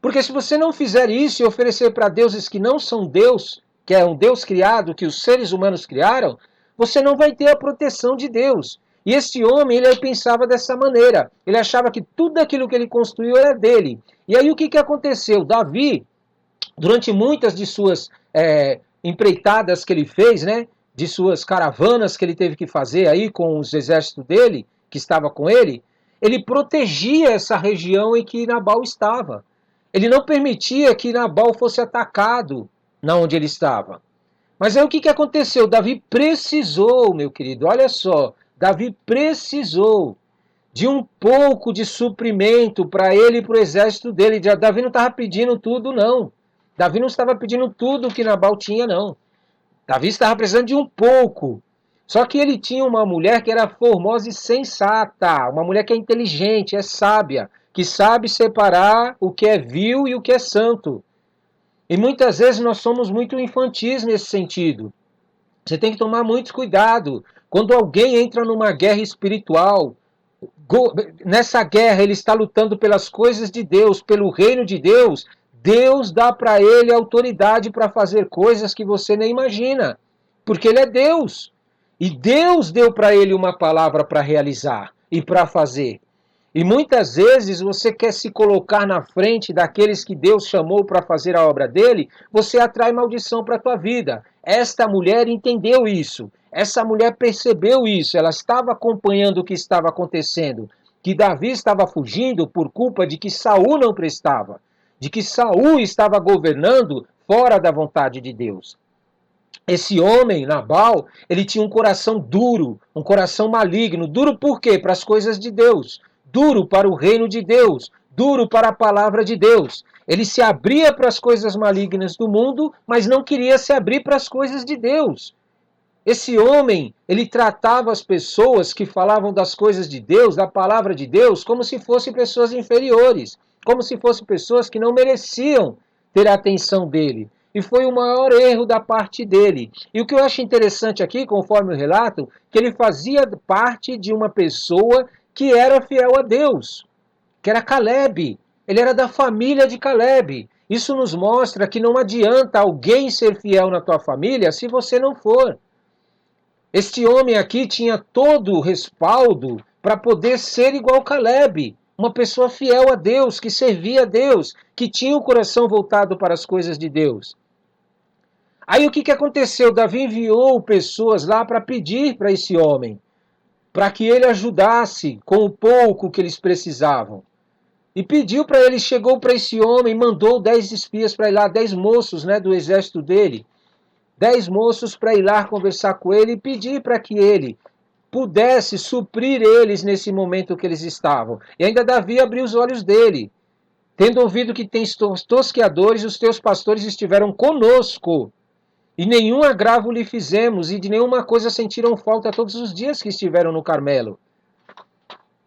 Porque se você não fizer isso e oferecer para deuses que não são Deus, que é um Deus criado, que os seres humanos criaram, você não vai ter a proteção de Deus. E esse homem, ele pensava dessa maneira. Ele achava que tudo aquilo que ele construiu era dele. E aí o que aconteceu? Davi, durante muitas de suas empreitadas que ele fez, né, de suas caravanas que ele teve que fazer aí com os exércitos dele, que estava com ele protegia essa região em que Nabal estava. Ele não permitia que Nabal fosse atacado na onde ele estava. Mas aí o que aconteceu? Davi precisou, meu querido, olha só, Davi precisou de um pouco de suprimento para ele e para o exército dele. Davi não estava pedindo tudo, não. Davi não estava pedindo tudo que Nabal tinha, não. Davi estava precisando de um pouco. Só que ele tinha uma mulher que era formosa e sensata, uma mulher que é inteligente, é sábia, que sabe separar o que é vil e o que é santo. E muitas vezes nós somos muito infantis nesse sentido. Você tem que tomar muito cuidado. Quando alguém entra numa guerra espiritual, Nessa guerra ele está lutando pelas coisas de Deus, pelo reino de Deus. Deus dá para ele autoridade para fazer coisas que você nem imagina, porque ele é Deus. E Deus deu para ele uma palavra para realizar e para fazer. E muitas vezes você quer se colocar na frente daqueles que Deus chamou para fazer a obra dele, você atrai maldição para a tua vida. Esta mulher entendeu isso. Essa mulher percebeu isso. Ela estava acompanhando o que estava acontecendo. Que Davi estava fugindo por culpa de que Saul não prestava. De que Saul estava governando fora da vontade de Deus. Esse homem, Nabal, ele tinha um coração duro, um coração maligno. Duro por quê? Para as coisas de Deus. Duro para o reino de Deus. Duro para a palavra de Deus. Ele se abria para as coisas malignas do mundo, mas não queria se abrir para as coisas de Deus. Esse homem, ele tratava as pessoas que falavam das coisas de Deus, da palavra de Deus, como se fossem pessoas inferiores, como se fossem pessoas que não mereciam ter a atenção dele. E foi o maior erro da parte dele. E o que eu acho interessante aqui, conforme o relato, que ele fazia parte de uma pessoa que era fiel a Deus, que era Caleb. Ele era da família de Caleb. Isso nos mostra que não adianta alguém ser fiel na tua família se você não for. Este homem aqui tinha todo o respaldo para poder ser igual Caleb, uma pessoa fiel a Deus, que servia a Deus, que tinha o coração voltado para as coisas de Deus. Aí o que aconteceu? Davi enviou pessoas lá para pedir para esse homem, para que ele ajudasse com o pouco que eles precisavam. E pediu para ele, chegou para esse homem, mandou 10 espias para ir lá, 10 moços, do exército dele. 10 moços para ir lá conversar com ele e pedir para que ele pudesse suprir eles nesse momento que eles estavam. E ainda Davi abriu os olhos dele. Tendo ouvido que tens tosqueadores, os teus pastores estiveram conosco, e nenhum agravo lhe fizemos, e de nenhuma coisa sentiram falta todos os dias que estiveram no Carmelo.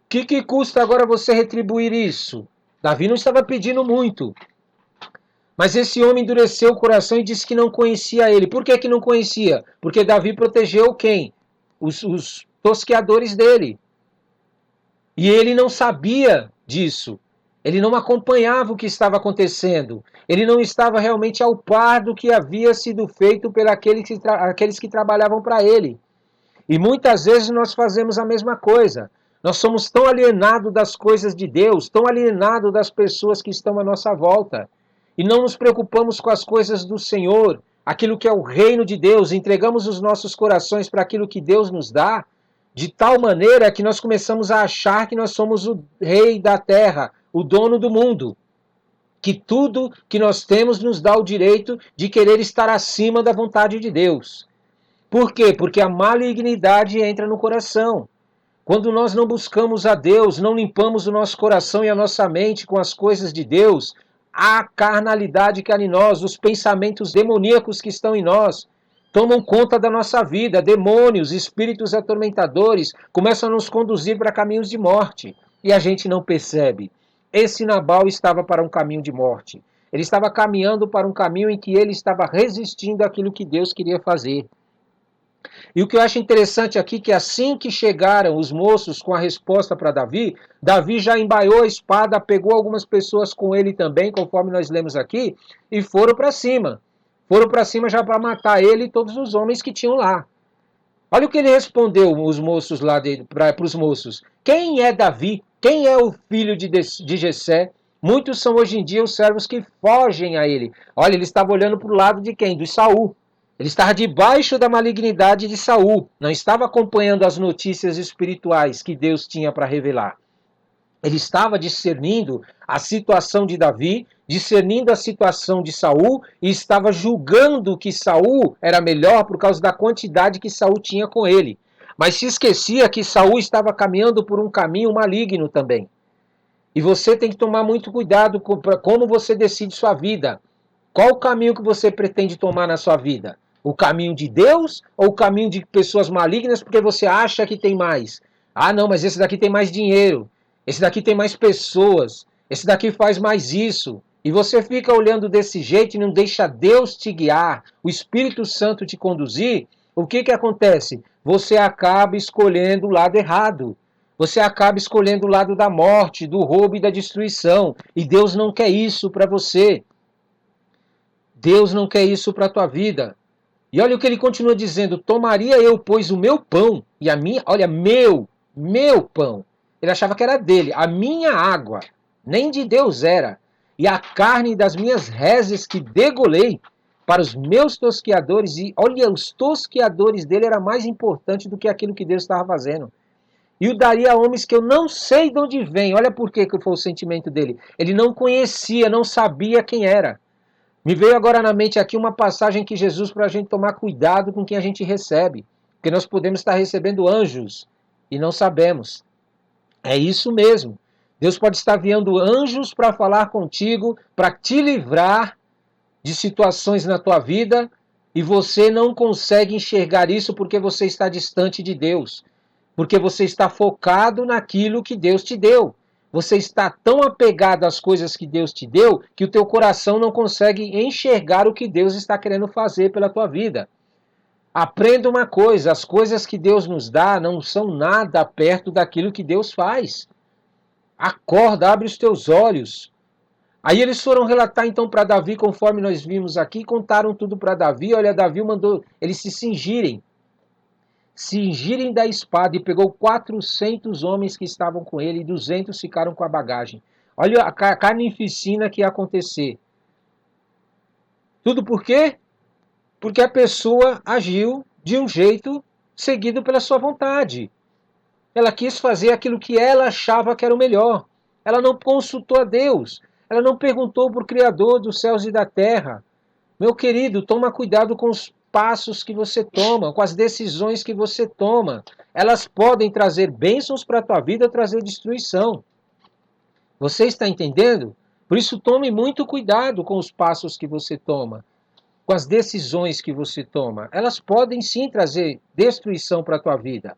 Que custa agora você retribuir isso? Davi não estava pedindo muito. Mas esse homem endureceu o coração e disse que não conhecia ele. Por que não conhecia? Porque Davi protegeu quem? Os tosqueadores dele. E ele não sabia disso. Ele não acompanhava o que estava acontecendo. Ele não estava realmente ao par do que havia sido feito por aqueles que trabalhavam para ele. E muitas vezes nós fazemos a mesma coisa. Nós somos tão alienados das coisas de Deus, tão alienados das pessoas que estão à nossa volta. E não nos preocupamos com as coisas do Senhor, aquilo que é o reino de Deus, entregamos os nossos corações para aquilo que Deus nos dá, de tal maneira que nós começamos a achar que nós somos o rei da terra, o dono do mundo. Que tudo que nós temos nos dá o direito de querer estar acima da vontade de Deus. Por quê? Porque a malignidade entra no coração. Quando nós não buscamos a Deus, não limpamos o nosso coração e a nossa mente com as coisas de Deus, a carnalidade que há em nós, os pensamentos demoníacos que estão em nós, tomam conta da nossa vida. Demônios, espíritos atormentadores começam a nos conduzir para caminhos de morte. E a gente não percebe. Esse Nabal estava para um caminho de morte. Ele estava caminhando para um caminho em que ele estava resistindo àquilo que Deus queria fazer. E o que eu acho interessante aqui é que assim que chegaram os moços com a resposta para Davi, Davi já embaiou a espada, pegou algumas pessoas com ele também, conforme nós lemos aqui, e foram para cima. Foram para cima já para matar ele e todos os homens que tinham lá. Olha o que ele respondeu, os moços lá para os moços. Quem é Davi? Quem é o filho de Jessé? Muitos são hoje em dia os servos que fogem a ele. Olha, ele estava olhando para o lado de quem? De Saul. Ele estava debaixo da malignidade de Saul, não estava acompanhando as notícias espirituais que Deus tinha para revelar. Ele estava discernindo a situação de Davi, discernindo a situação de Saul e estava julgando que Saul era melhor por causa da quantidade que Saul tinha com ele. Mas se esquecia que Saul estava caminhando por um caminho maligno também. E você tem que tomar muito cuidado com como você decide sua vida. Qual o caminho que você pretende tomar na sua vida? O caminho de Deus ou o caminho de pessoas malignas porque você acha que tem mais? Ah, não, mas esse daqui tem mais dinheiro. Esse daqui tem mais pessoas. Esse daqui faz mais isso. E você fica olhando desse jeito e não deixa Deus te guiar, o Espírito Santo te conduzir. O que acontece? Você acaba escolhendo o lado errado. Você acaba escolhendo o lado da morte, do roubo e da destruição. E Deus não quer isso para você. Deus não quer isso para a tua vida. E olha o que ele continua dizendo: tomaria eu, pois, o meu pão e a minha, olha, meu pão. Ele achava que era dele, a minha água, nem de Deus era. E a carne das minhas reses que degolei para os meus tosqueadores. E olha, os tosqueadores dele era mais importante do que aquilo que Deus estava fazendo. E o daria a homens que eu não sei de onde vem. Olha por que foi o sentimento dele. Ele não conhecia, não sabia quem era. Me veio agora na mente aqui uma passagem que Jesus, para a gente tomar cuidado com quem a gente recebe. Porque nós podemos estar recebendo anjos e não sabemos. É isso mesmo. Deus pode estar enviando anjos para falar contigo, para te livrar de situações na tua vida, e você não consegue enxergar isso porque você está distante de Deus. Porque você está focado naquilo que Deus te deu. Você está tão apegado às coisas que Deus te deu que o teu coração não consegue enxergar o que Deus está querendo fazer pela tua vida. Aprenda uma coisa: as coisas que Deus nos dá não são nada perto daquilo que Deus faz. Acorda, abre os teus olhos. Aí eles foram relatar então para Davi, conforme nós vimos aqui, contaram tudo para Davi. Olha, Davi mandou eles se cingirem da espada, e pegou 400 homens que estavam com ele, e 200 ficaram com a bagagem. Olha a carnificina que ia acontecer. Tudo por quê? Porque a pessoa agiu de um jeito seguido pela sua vontade. Ela quis fazer aquilo que ela achava que era o melhor. Ela não consultou a Deus. Ela não perguntou para o Criador dos céus e da terra. Meu querido, toma cuidado com os passos que você toma, com as decisões que você toma. Elas podem trazer bênçãos para a tua vida ou trazer destruição. Você está entendendo? Por isso, tome muito cuidado com os passos que você toma, com as decisões que você toma. Elas podem sim trazer destruição para a tua vida.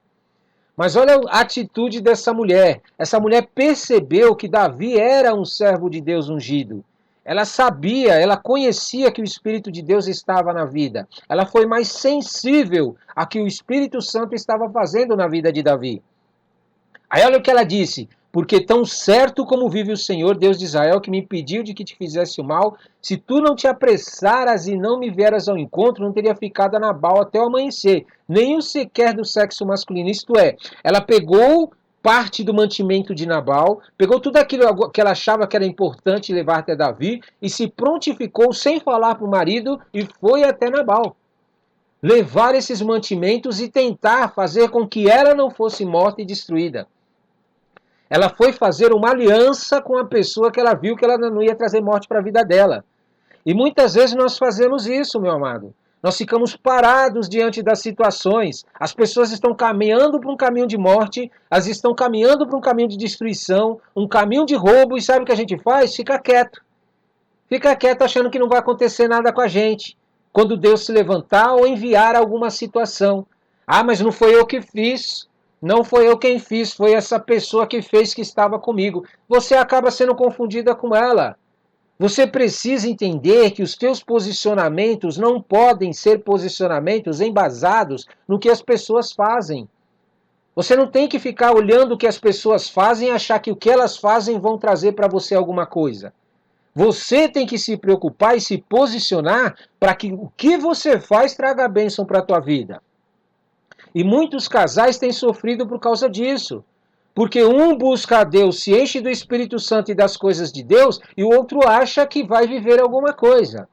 Mas olha a atitude dessa mulher. Essa mulher percebeu que Davi era um servo de Deus ungido. Ela sabia, ela conhecia que o Espírito de Deus estava na vida. Ela foi mais sensível a que o Espírito Santo estava fazendo na vida de Davi. Aí olha o que ela disse: porque tão certo como vive o Senhor, Deus de Israel, que me impediu de que te fizesse o mal, se tu não te apressaras e não me vieras ao encontro, não teria ficado a Nabal até o amanhecer, nenhum sequer do sexo masculino. Isto é, ela pegou parte do mantimento de Nabal, pegou tudo aquilo que ela achava que era importante levar até Davi, e se prontificou sem falar para o marido, e foi até Nabal levar esses mantimentos e tentar fazer com que ela não fosse morta e destruída. Ela foi fazer uma aliança com a pessoa que ela viu que ela não ia trazer morte para a vida dela. E muitas vezes nós fazemos isso, meu amado. Nós ficamos parados diante das situações. As pessoas estão caminhando para um caminho de morte, elas estão caminhando para um caminho de destruição, um caminho de roubo, e sabe o que a gente faz? Fica quieto. Fica quieto achando que não vai acontecer nada com a gente. Quando Deus se levantar ou enviar alguma situação. Ah, mas não foi eu que fiz. Não foi eu quem fiz, foi essa pessoa que fez que estava comigo. Você acaba sendo confundida com ela. Você precisa entender que os teus posicionamentos não podem ser posicionamentos embasados no que as pessoas fazem. Você não tem que ficar olhando o que as pessoas fazem e achar que o que elas fazem vão trazer para você alguma coisa. Você tem que se preocupar e se posicionar para que o que você faz traga bênção para a tua vida. E muitos casais têm sofrido por causa disso. Porque um busca a Deus, se enche do Espírito Santo e das coisas de Deus, e o outro acha que vai viver alguma coisa.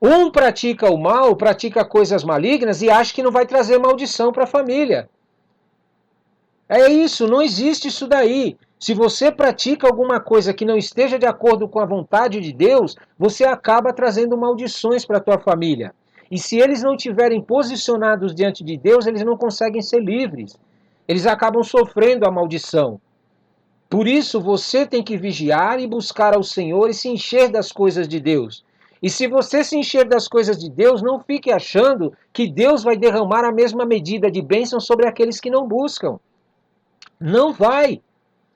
Um pratica o mal, pratica coisas malignas e acha que não vai trazer maldição para a família. É isso, não existe isso daí. Se você pratica alguma coisa que não esteja de acordo com a vontade de Deus, você acaba trazendo maldições para a tua família. E se eles não estiverem posicionados diante de Deus, eles não conseguem ser livres. Eles acabam sofrendo a maldição. Por isso, você tem que vigiar e buscar ao Senhor e se encher das coisas de Deus. E se você se encher das coisas de Deus, não fique achando que Deus vai derramar a mesma medida de bênção sobre aqueles que não buscam. Não vai.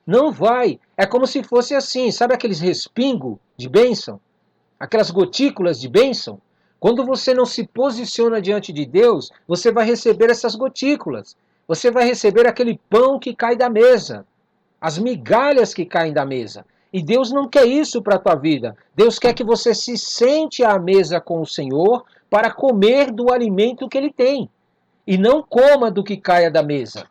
Não vai. É como se fosse assim, sabe aqueles respingos de bênção? Aquelas gotículas de bênção? Quando você não se posiciona diante de Deus, você vai receber essas gotículas. Você vai receber aquele pão que cai da mesa, as migalhas que caem da mesa. E Deus não quer isso para a tua vida. Deus quer que você se sente à mesa com o Senhor para comer do alimento que Ele tem. E não coma do que caia da mesa.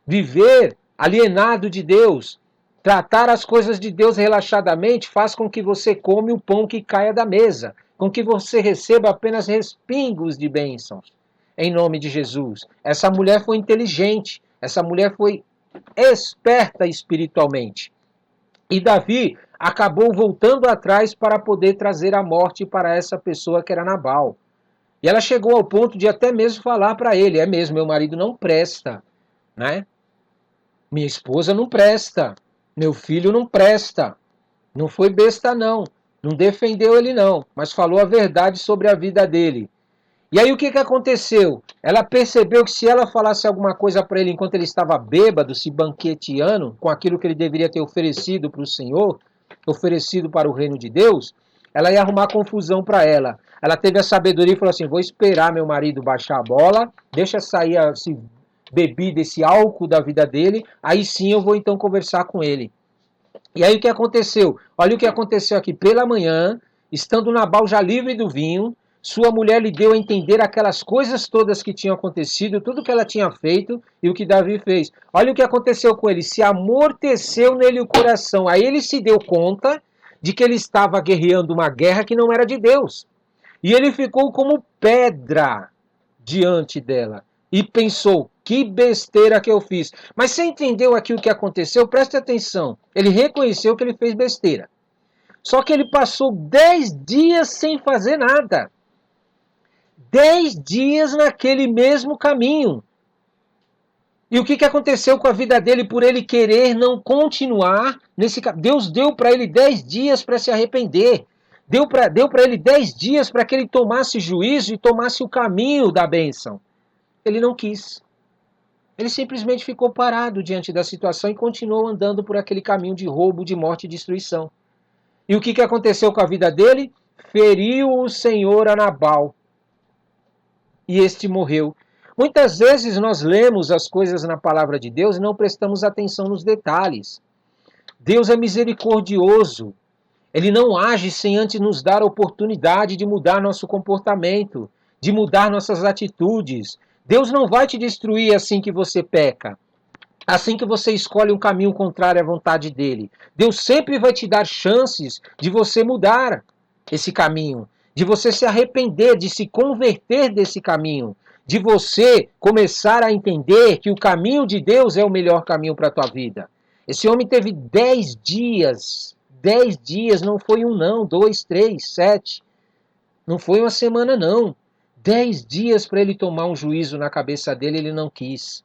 Viver alienado de Deus, tratar as coisas de Deus relaxadamente, faz com que você come o pão que caia da mesa, com que você receba apenas respingos de bênçãos. Em nome de Jesus. Essa mulher foi inteligente, essa mulher foi esperta espiritualmente. E Davi acabou voltando atrás para poder trazer a morte para essa pessoa que era Nabal. E ela chegou ao ponto de até mesmo falar para ele, é mesmo, meu marido não presta, né? Minha esposa não presta, meu filho não presta. Não foi besta não, não defendeu ele não, mas falou a verdade sobre a vida dele. E aí o que aconteceu? Ela percebeu que se ela falasse alguma coisa para ele enquanto ele estava bêbado, se banqueteando com aquilo que ele deveria ter oferecido para o Senhor, oferecido para o reino de Deus, ela ia arrumar confusão para ela. Ela teve a sabedoria e falou assim, vou esperar meu marido baixar a bola, deixa sair esse bebida, esse álcool da vida dele, aí sim eu vou então conversar com ele. E aí o que aconteceu? Olha o que aconteceu aqui. Pela manhã, estando Nabal já livre do vinho, sua mulher lhe deu a entender aquelas coisas todas que tinham acontecido, tudo que ela tinha feito e o que Davi fez. Olha o que aconteceu com ele. Se amorteceu nele o coração. Aí ele se deu conta de que ele estava guerreando uma guerra que não era de Deus. E ele ficou como pedra diante dela. E pensou, que besteira que eu fiz. Mas você entendeu aqui o que aconteceu? Preste atenção. Ele reconheceu que ele fez besteira. Só que ele passou 10 dias sem fazer nada. 10 dias naquele mesmo caminho. E o que aconteceu com a vida dele por ele querer não continuar nesse caminho? Deus deu para ele 10 dias para se arrepender. Deu para ele 10 dias para que ele tomasse juízo e tomasse o caminho da bênção. Ele não quis. Ele simplesmente ficou parado diante da situação e continuou andando por aquele caminho de roubo, de morte e destruição. E o que aconteceu com a vida dele? Feriu o Senhor a Nabal. E este morreu. Muitas vezes nós lemos as coisas na palavra de Deus e não prestamos atenção nos detalhes. Deus é misericordioso. Ele não age sem antes nos dar a oportunidade de mudar nosso comportamento, de mudar nossas atitudes. Deus não vai te destruir assim que você peca, assim que você escolhe um caminho contrário à vontade dele. Deus sempre vai te dar chances de você mudar esse caminho, de você se arrepender, de se converter desse caminho, de você começar a entender que o caminho de Deus é o melhor caminho para a tua vida. Esse homem teve 10 dias, 10 dias, não foi um não, 2, 3, 7, não foi uma semana não. 10 dias para ele tomar um juízo na cabeça dele, ele não quis.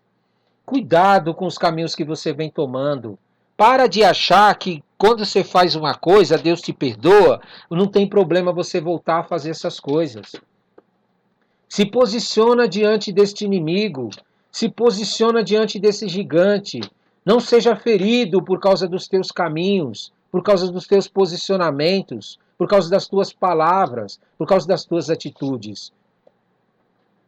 Cuidado com os caminhos que você vem tomando. Para de achar que quando você faz uma coisa, Deus te perdoa, não tem problema você voltar a fazer essas coisas. Se posiciona diante deste inimigo, se posiciona diante desse gigante. Não seja ferido por causa dos teus caminhos, por causa dos teus posicionamentos, por causa das tuas palavras, por causa das tuas atitudes.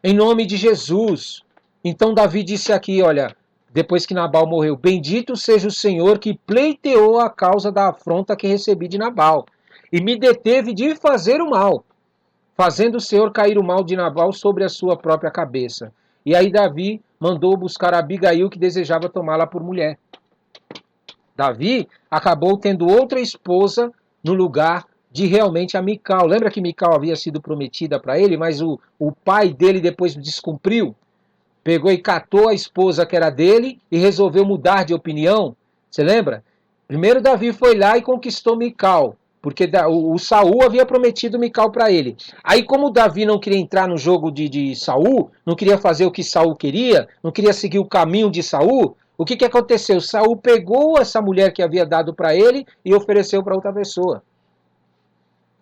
Em nome de Jesus. Então Davi disse aqui, olha, depois que Nabal morreu, bendito seja o Senhor que pleiteou a causa da afronta que recebi de Nabal e me deteve de fazer o mal, fazendo o Senhor cair o mal de Nabal sobre a sua própria cabeça. E aí Davi mandou buscar Abigail, que desejava tomá-la por mulher. Davi acabou tendo outra esposa no lugar de realmente a Mical. Lembra que Mical havia sido prometida para ele, mas o pai dele depois descumpriu? Pegou e catou a esposa que era dele e resolveu mudar de opinião. Você lembra? Primeiro Davi foi lá e conquistou Mical, porque o Saul havia prometido Mical para ele. Aí como Davi não queria entrar no jogo de Saul, não queria fazer o que Saul queria, não queria seguir o caminho de Saul, o que aconteceu? Saul pegou essa mulher que havia dado para ele e ofereceu para outra pessoa.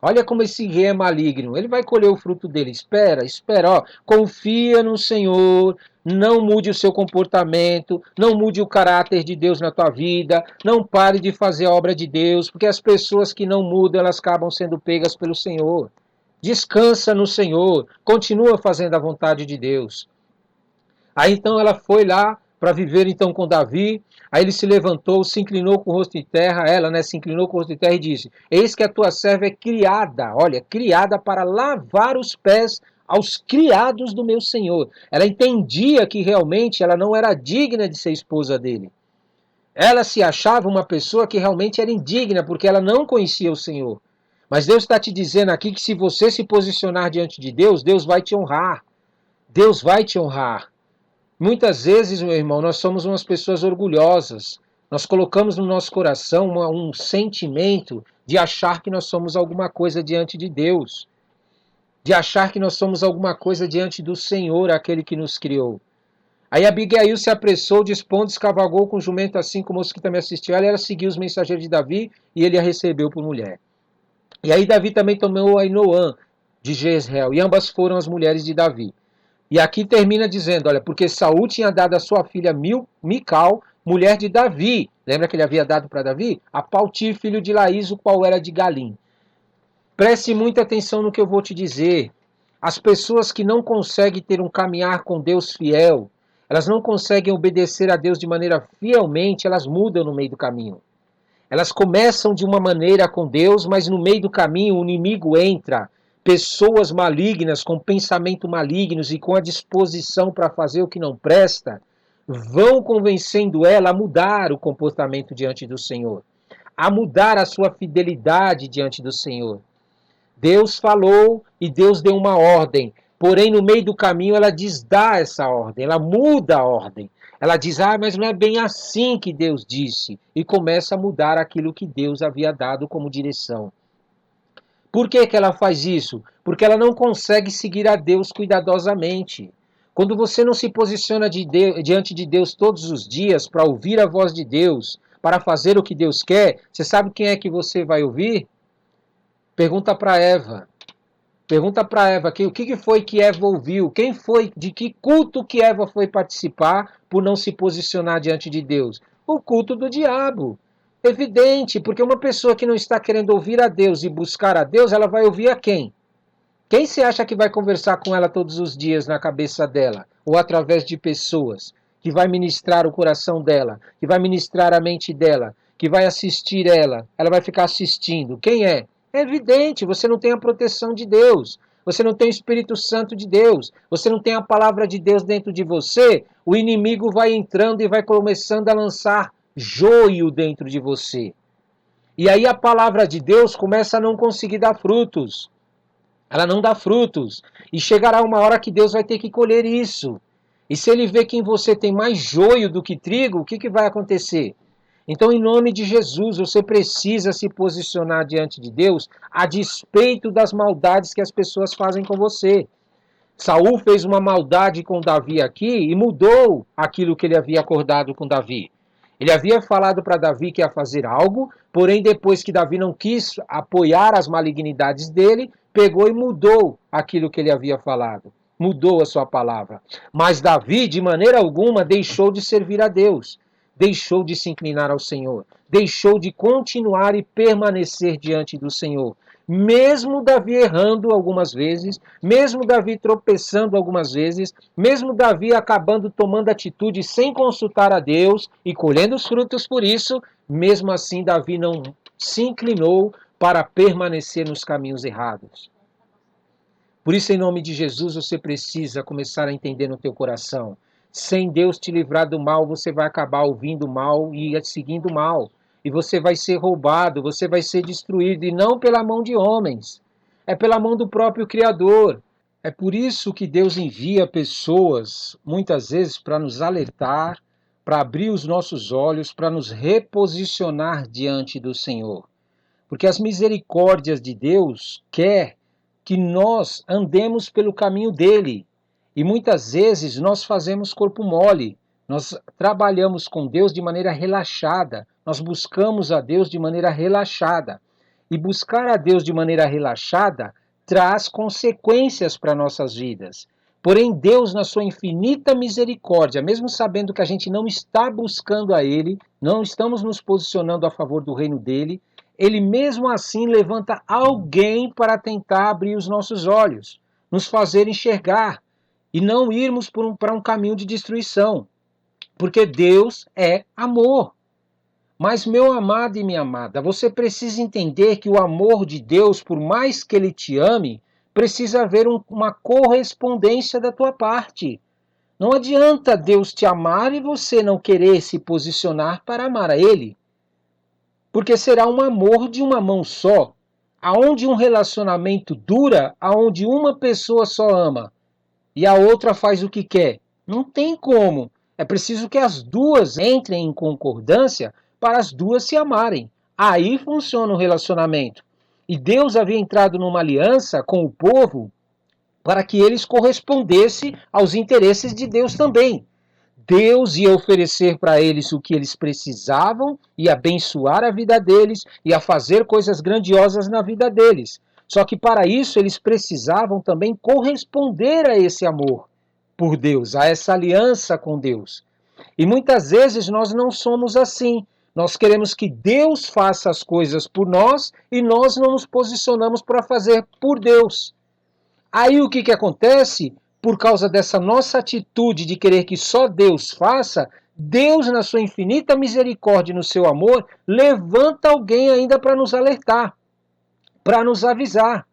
Olha como esse rei é maligno. Ele vai colher o fruto dele. Espera, espera. Ó, confia no Senhor. Não mude o seu comportamento. Não mude o caráter de Deus na tua vida. Não pare de fazer a obra de Deus. Porque as pessoas que não mudam, elas acabam sendo pegas pelo Senhor. Descansa no Senhor. Continua fazendo a vontade de Deus. Aí então ela foi lá para viver então com Davi. Aí ele se levantou, se inclinou com o rosto em terra, ela, né, se inclinou com o rosto em terra e disse: Eis que a tua serva é criada, olha, criada para lavar os pés aos criados do meu senhor. Ela entendia que realmente ela não era digna de ser esposa dele. Ela se achava uma pessoa que realmente era indigna, porque ela não conhecia o Senhor. Mas Deus está te dizendo aqui que se você se posicionar diante de Deus, Deus vai te honrar. Deus vai te honrar. Muitas vezes, meu irmão, nós somos umas pessoas orgulhosas. Nós colocamos no nosso coração um sentimento de achar que nós somos alguma coisa diante de Deus. De achar que nós somos alguma coisa diante do Senhor, aquele que nos criou. Aí Abigail se apressou, dispondo, cavalgou com o jumento assim como os que também assistiam. Ela seguiu os mensageiros de Davi e ele a recebeu por mulher. E aí Davi também tomou Ainoã de Jezreel, e ambas foram as mulheres de Davi. E aqui termina dizendo, olha, porque Saul tinha dado a sua filha Mical, mulher de Davi. Lembra que ele havia dado para Davi? A Palti, filho de Laís, o qual era de Galim. Preste muita atenção no que eu vou te dizer. As pessoas que não conseguem ter um caminhar com Deus fiel, elas não conseguem obedecer a Deus de maneira fielmente, elas mudam no meio do caminho. Elas começam de uma maneira com Deus, mas no meio do caminho o inimigo entra. Pessoas malignas, com pensamento malignos e com a disposição para fazer o que não presta, vão convencendo ela a mudar o comportamento diante do Senhor, a mudar a sua fidelidade diante do Senhor. Deus falou e Deus deu uma ordem. Porém, no meio do caminho, ela desdá essa ordem, ela muda a ordem. Ela diz, mas não é bem assim que Deus disse. E começa a mudar aquilo que Deus havia dado como direção. Por que ela faz isso? Porque ela não consegue seguir a Deus cuidadosamente. Quando você não se posiciona diante de Deus todos os dias para ouvir a voz de Deus, para fazer o que Deus quer, você sabe quem é que você vai ouvir? Pergunta para Eva. Pergunta para Eva o que foi que Eva ouviu, quem foi, de que culto que Eva foi participar por não se posicionar diante de Deus? O culto do diabo. Evidente, porque uma pessoa que não está querendo ouvir a Deus e buscar a Deus, ela vai ouvir a quem? Quem você acha que vai conversar com ela todos os dias na cabeça dela? Ou através de pessoas? Que vai ministrar o coração dela, que vai ministrar a mente dela, que vai assistir ela vai ficar assistindo. Quem é? É evidente, você não tem a proteção de Deus, você não tem o Espírito Santo de Deus, você não tem a palavra de Deus dentro de você, o inimigo vai entrando e vai começando a lançar joio dentro de você. E aí a palavra de Deus começa a não conseguir dar frutos. Ela não dá frutos. E chegará uma hora que Deus vai ter que colher isso. E se ele vê que em você tem mais joio do que trigo, o que vai acontecer? Então, em nome de Jesus, você precisa se posicionar diante de Deus a despeito das maldades que as pessoas fazem com você. Saul fez uma maldade com Davi aqui e mudou aquilo que ele havia acordado com Davi. Ele havia falado para Davi que ia fazer algo, porém depois que Davi não quis apoiar as malignidades dele, pegou e mudou aquilo que ele havia falado. Mudou a sua palavra. Mas Davi, de maneira alguma, deixou de servir a Deus. Deixou de se inclinar ao Senhor. Deixou de continuar e permanecer diante do Senhor. Mesmo Davi errando algumas vezes, mesmo Davi tropeçando algumas vezes, mesmo Davi acabando tomando atitude sem consultar a Deus e colhendo os frutos por isso, mesmo assim Davi não se inclinou para permanecer nos caminhos errados. Por isso, em nome de Jesus, você precisa começar a entender no teu coração. Sem Deus te livrar do mal, você vai acabar ouvindo mal e seguindo mal. E você vai ser roubado, você vai ser destruído, e não pela mão de homens. É pela mão do próprio Criador. É por isso que Deus envia pessoas, muitas vezes, para nos alertar, para abrir os nossos olhos, para nos reposicionar diante do Senhor. Porque as misericórdias de Deus quer que nós andemos pelo caminho dele. E muitas vezes nós fazemos corpo mole, nós trabalhamos com Deus de maneira relaxada, nós buscamos a Deus de maneira relaxada. E buscar a Deus de maneira relaxada traz consequências para nossas vidas. Porém, Deus, na sua infinita misericórdia, mesmo sabendo que a gente não está buscando a Ele, não estamos nos posicionando a favor do reino dele, ele mesmo assim levanta alguém para tentar abrir os nossos olhos, nos fazer enxergar. e não irmos para um caminho de destruição, porque Deus é amor. Mas, meu amado e minha amada, você precisa entender que o amor de Deus, por mais que Ele te ame, precisa haver uma correspondência da tua parte. Não adianta Deus te amar e você não querer se posicionar para amar a Ele, porque será um amor de uma mão só, aonde um relacionamento dura, aonde uma pessoa só ama e a outra faz o que quer. Não tem como. É preciso que as duas entrem em concordância para as duas se amarem. Aí funciona o relacionamento. E Deus havia entrado numa aliança com o povo para que eles correspondessem aos interesses de Deus também. Deus ia oferecer para eles o que eles precisavam, ia abençoar a vida deles, ia fazer coisas grandiosas na vida deles. Só que para isso eles precisavam também corresponder a esse amor por Deus, a essa aliança com Deus. E muitas vezes nós não somos assim. Nós queremos que Deus faça as coisas por nós e nós não nos posicionamos para fazer por Deus. Aí o que acontece? Por causa dessa nossa atitude de querer que só Deus faça, Deus, na sua infinita misericórdia e no seu amor, levanta alguém ainda para nos alertar, para nos avisar.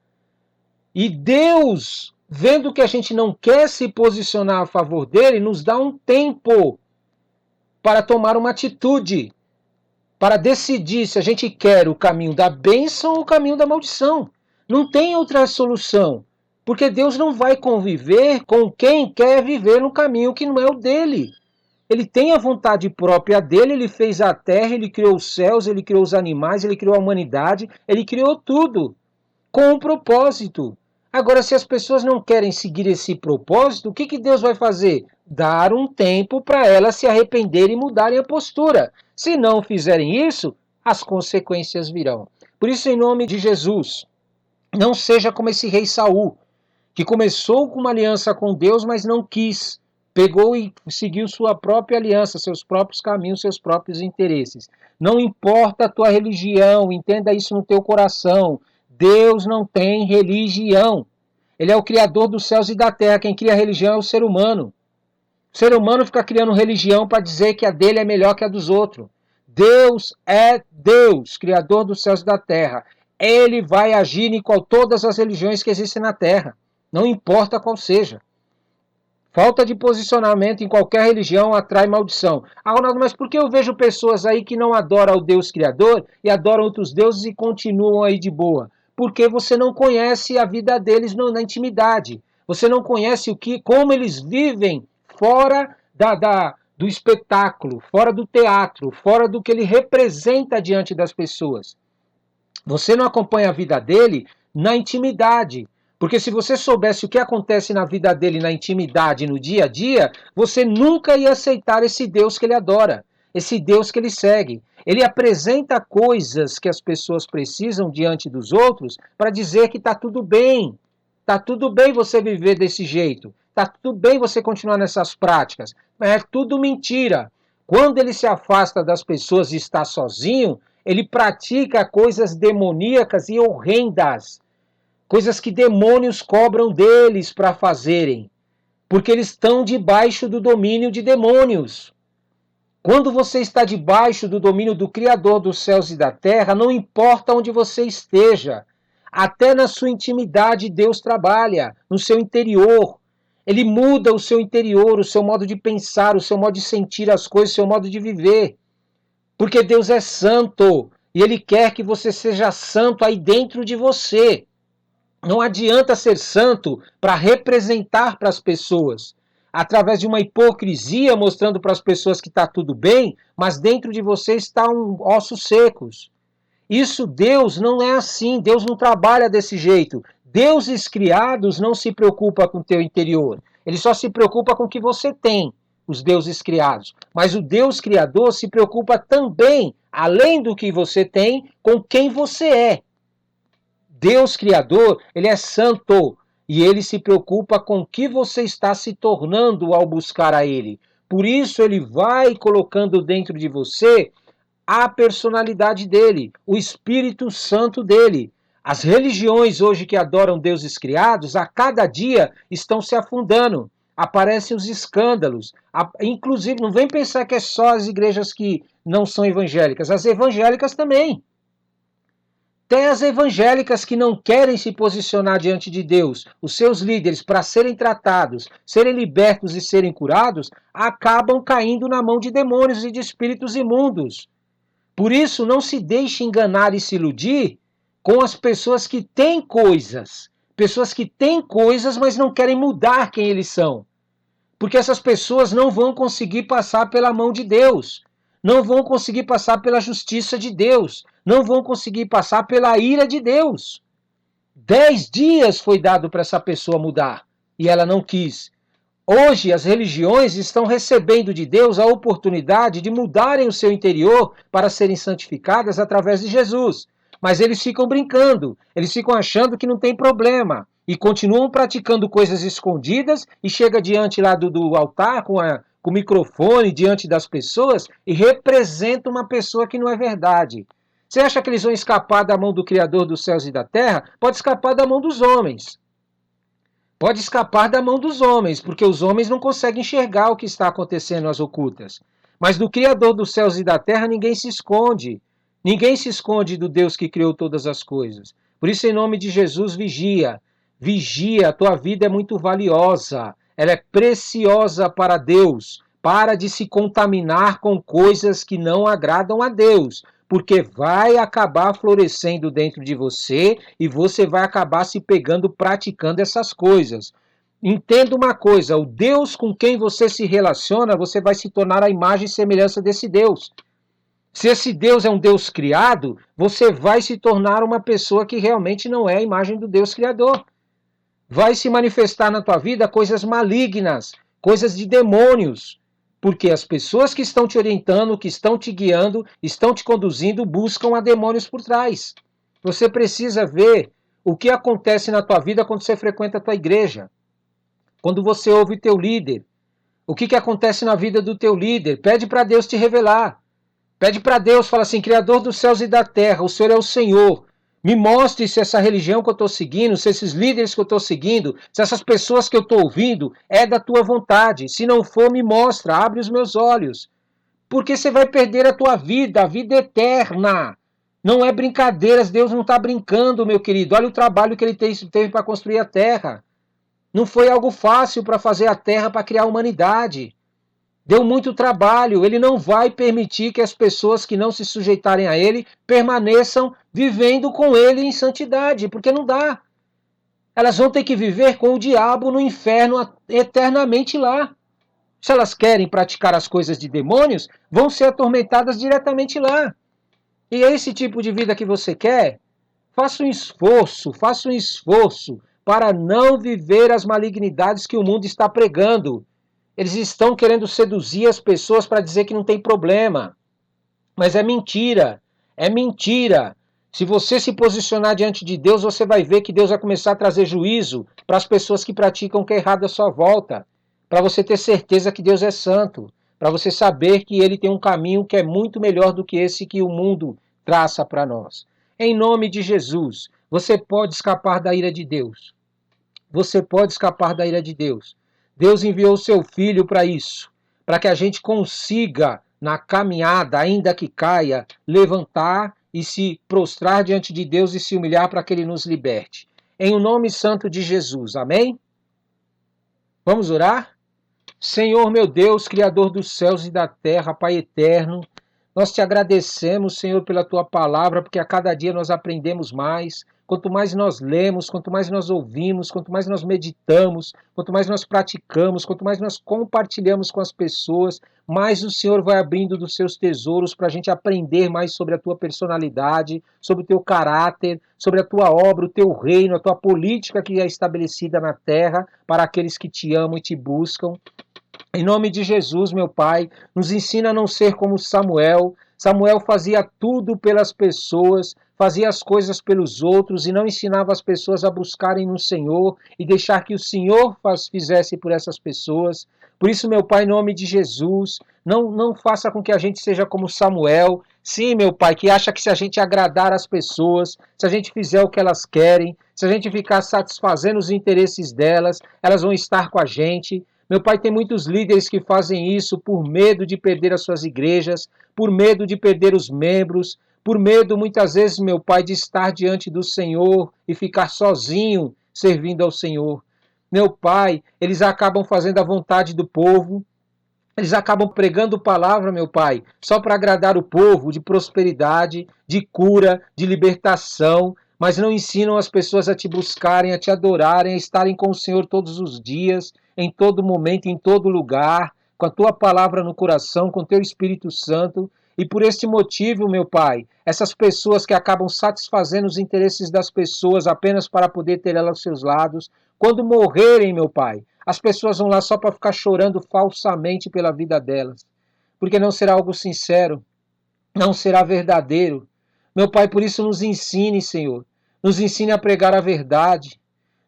E Deus, vendo que a gente não quer se posicionar a favor dele, nos dá um tempo para tomar uma atitude, para decidir se a gente quer o caminho da bênção ou o caminho da maldição. Não tem outra solução. Porque Deus não vai conviver com quem quer viver no caminho que não é o dele. Ele tem a vontade própria dele, ele fez a terra, ele criou os céus, ele criou os animais, ele criou a humanidade, ele criou tudo com um propósito. Agora, se as pessoas não querem seguir esse propósito, o que Deus vai fazer? Dar um tempo para elas se arrependerem e mudarem a postura. Se não fizerem isso, as consequências virão. Por isso, em nome de Jesus, não seja como esse rei Saul, que começou com uma aliança com Deus, mas não quis. Pegou e seguiu sua própria aliança, seus próprios caminhos, seus próprios interesses. Não importa a tua religião, entenda isso no teu coração. Deus não tem religião. Ele é o criador dos céus e da terra. Quem cria religião é o ser humano. O ser humano fica criando religião para dizer que a dele é melhor que a dos outros. Deus é Deus, criador dos céus e da terra. Ele vai agir em todas as religiões que existem na terra. Não importa qual seja. Falta de posicionamento em qualquer religião atrai maldição. Ah, Ronaldo, mas por que eu vejo pessoas aí que não adoram o Deus Criador e adoram outros deuses e continuam aí de boa? Porque você não conhece a vida deles na intimidade. Você não conhece como eles vivem fora do espetáculo, fora do teatro, fora do que ele representa diante das pessoas. Você não acompanha a vida dele na intimidade. Porque se você soubesse o que acontece na vida dele, na intimidade, no dia a dia, você nunca ia aceitar esse Deus que ele adora, esse Deus que ele segue. Ele apresenta coisas que as pessoas precisam diante dos outros para dizer que está tudo bem. Está tudo bem você viver desse jeito. Está tudo bem você continuar nessas práticas. É tudo mentira. Quando ele se afasta das pessoas e está sozinho, ele pratica coisas demoníacas e horrendas. Coisas que demônios cobram deles para fazerem, porque eles estão debaixo do domínio de demônios. Quando você está debaixo do domínio do Criador dos céus e da terra, não importa onde você esteja, até na sua intimidade Deus trabalha, no seu interior. Ele muda o seu interior, o seu modo de pensar, o seu modo de sentir as coisas, o seu modo de viver. Porque Deus é santo e Ele quer que você seja santo aí dentro de você. Não adianta ser santo para representar para as pessoas, através de uma hipocrisia, mostrando para as pessoas que está tudo bem, mas dentro de você estão ossos secos. Isso, Deus não é assim, Deus não trabalha desse jeito. Deuses criados não se preocupa com o teu interior, ele só se preocupa com o que você tem, os deuses criados. Mas o Deus criador se preocupa também, além do que você tem, com quem você é. Deus Criador, ele é santo e ele se preocupa com o que você está se tornando ao buscar a ele. Por isso ele vai colocando dentro de você a personalidade dele, o Espírito Santo dele. As religiões hoje que adoram deuses criados, a cada dia estão se afundando. aparecem os escândalos. Inclusive, não vem pensar que é só as igrejas que não são evangélicas, as evangélicas também. Tem as evangélicas que não querem se posicionar diante de Deus, os seus líderes, para serem tratados, serem libertos e serem curados, acabam caindo na mão de demônios e de espíritos imundos. Por isso, não se deixe enganar e se iludir com as pessoas que têm coisas. Pessoas que têm coisas, mas não querem mudar quem eles são. Porque essas pessoas não vão conseguir passar pela mão de Deus. Não vão conseguir passar pela justiça de Deus. Não vão conseguir passar pela ira de Deus. 10 dias foi dado para essa pessoa mudar e ela não quis. Hoje as religiões estão recebendo de Deus a oportunidade de mudarem o seu interior para serem santificadas através de Jesus. Mas eles ficam brincando, eles ficam achando que não tem problema e continuam praticando coisas escondidas e chega diante lá do altar com o microfone diante das pessoas e representa uma pessoa que não é verdade. Você acha que eles vão escapar da mão do Criador dos céus e da terra? Pode escapar da mão dos homens. Pode escapar da mão dos homens, porque os homens não conseguem enxergar o que está acontecendo às ocultas. Mas do Criador dos céus e da terra ninguém se esconde. Ninguém se esconde do Deus que criou todas as coisas. Por isso, em nome de Jesus, vigia. Vigia, a tua vida é muito valiosa. Ela é preciosa para Deus. Para de se contaminar com coisas que não agradam a Deus. Porque vai acabar florescendo dentro de você e você vai acabar se pegando praticando essas coisas. Entenda uma coisa, o Deus com quem você se relaciona, você vai se tornar a imagem e semelhança desse Deus. Se esse Deus é um Deus criado, você vai se tornar uma pessoa que realmente não é a imagem do Deus criador. Vai se manifestar na tua vida coisas malignas, coisas de demônios. Porque as pessoas que estão te orientando, que estão te guiando, estão te conduzindo, buscam a demônios por trás. Você precisa ver o que acontece na tua vida quando você frequenta a tua igreja. Quando você ouve teu líder. O que acontece na vida do teu líder? Pede para Deus te revelar. Pede para Deus, fala assim, Criador dos céus e da terra, o Senhor é o Senhor. Me mostre se essa religião que eu estou seguindo, se esses líderes que eu estou seguindo, se essas pessoas que eu estou ouvindo é da tua vontade. Se não for, me mostra, abre os meus olhos. Porque você vai perder a tua vida, a vida eterna. Não é brincadeiras, Deus não está brincando, meu querido. Olha o trabalho que ele teve para construir a terra. Não foi algo fácil para fazer a terra, para criar a humanidade. Deu muito trabalho, ele não vai permitir que as pessoas que não se sujeitarem a ele permaneçam vivendo com ele em santidade, porque não dá. Elas vão ter que viver com o diabo no inferno eternamente lá. Se elas querem praticar as coisas de demônios, vão ser atormentadas diretamente lá. E é esse tipo de vida que você quer? Faça um esforço para não viver as malignidades que o mundo está pregando. Eles estão querendo seduzir as pessoas para dizer que não tem problema. Mas é mentira. É mentira. Se você se posicionar diante de Deus, você vai ver que Deus vai começar a trazer juízo para as pessoas que praticam o que é errado à sua volta. Para você ter certeza que Deus é santo. Para você saber que Ele tem um caminho que é muito melhor do que esse que o mundo traça para nós. Em nome de Jesus, você pode escapar da ira de Deus. Você pode escapar da ira de Deus. Deus enviou o seu Filho para isso, para que a gente consiga, na caminhada, ainda que caia, levantar e se prostrar diante de Deus e se humilhar para que Ele nos liberte. Em o nome santo de Jesus, amém? Vamos orar? Senhor meu Deus, Criador dos céus e da terra, Pai eterno, nós te agradecemos, Senhor, pela tua palavra, porque a cada dia nós aprendemos mais. Quanto mais nós lemos, quanto mais nós ouvimos, quanto mais nós meditamos, quanto mais nós praticamos, quanto mais nós compartilhamos com as pessoas, mais o Senhor vai abrindo dos seus tesouros para a gente aprender mais sobre a tua personalidade, sobre o teu caráter, sobre a tua obra, o teu reino, a tua política que é estabelecida na terra para aqueles que te amam e te buscam. Em nome de Jesus, meu Pai, nos ensina a não ser como Samuel. Samuel fazia tudo pelas pessoas, fazia as coisas pelos outros e não ensinava as pessoas a buscarem no Senhor e deixar que o Senhor fizesse por essas pessoas. Por isso, meu Pai, em nome de Jesus, não faça com que a gente seja como Samuel. Sim, meu Pai, que acha que se a gente agradar as pessoas, se a gente fizer o que elas querem, se a gente ficar satisfazendo os interesses delas, elas vão estar com a gente. Meu Pai, tem muitos líderes que fazem isso por medo de perder as suas igrejas, por medo de perder os membros, por medo, muitas vezes, meu Pai, de estar diante do Senhor e ficar sozinho servindo ao Senhor. Meu Pai, eles acabam fazendo a vontade do povo, eles acabam pregando palavra, meu Pai, só para agradar o povo, de prosperidade, de cura, de libertação, mas não ensinam as pessoas a te buscarem, a te adorarem, a estarem com o Senhor todos os dias, em todo momento, em todo lugar, com a tua palavra no coração, com o teu Espírito Santo. E por este motivo, meu Pai, essas pessoas que acabam satisfazendo os interesses das pessoas apenas para poder ter elas aos seus lados, quando morrerem, meu Pai, as pessoas vão lá só para ficar chorando falsamente pela vida delas, porque não será algo sincero, não será verdadeiro. Meu Pai, por isso nos ensine, Senhor, nos ensine a pregar a verdade,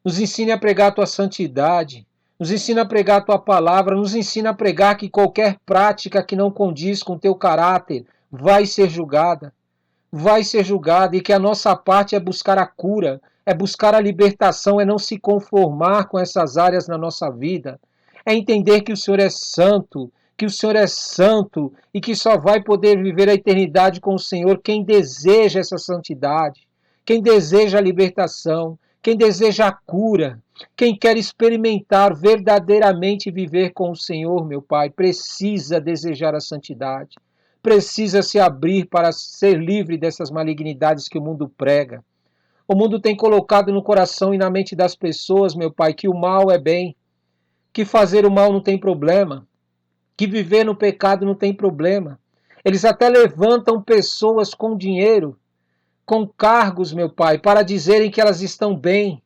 nos ensine a pregar a tua santidade, nos ensine a pregar a tua palavra, nos ensine a pregar que qualquer prática que não condiz com o teu caráter vai ser julgada, e que a nossa parte é buscar a cura, é buscar a libertação, é não se conformar com essas áreas na nossa vida, é entender que o Senhor é santo, e que só vai poder viver a eternidade com o Senhor quem deseja essa santidade, quem deseja a libertação, quem deseja a cura, quem quer experimentar verdadeiramente viver com o Senhor, meu Pai, precisa desejar a santidade, precisa se abrir para ser livre dessas malignidades que o mundo prega. O mundo tem colocado no coração e na mente das pessoas, meu Pai, que o mal é bem, que fazer o mal não tem problema, que viver no pecado não tem problema. Eles até levantam pessoas com dinheiro, com cargos, meu Pai, para dizerem que elas estão bem,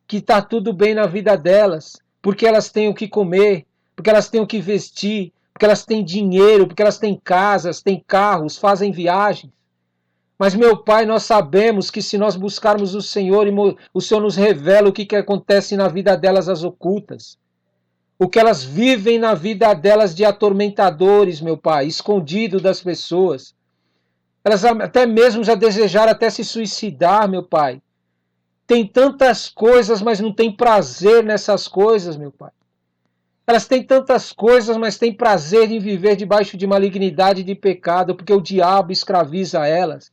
que está tudo bem na vida delas, porque elas têm o que comer, porque elas têm o que vestir, porque elas têm dinheiro, porque elas têm casas, têm carros, fazem viagens. Mas, meu Pai, nós sabemos que se nós buscarmos o Senhor, o Senhor nos revela o que acontece na vida delas, as ocultas. O que elas vivem na vida delas de atormentadores, meu Pai, escondido das pessoas. Elas até mesmo já desejaram até se suicidar, meu Pai. Tem tantas coisas, mas não tem prazer nessas coisas, meu Pai. Elas têm tantas coisas, mas têm prazer em viver debaixo de malignidade e de pecado, porque o diabo escraviza elas.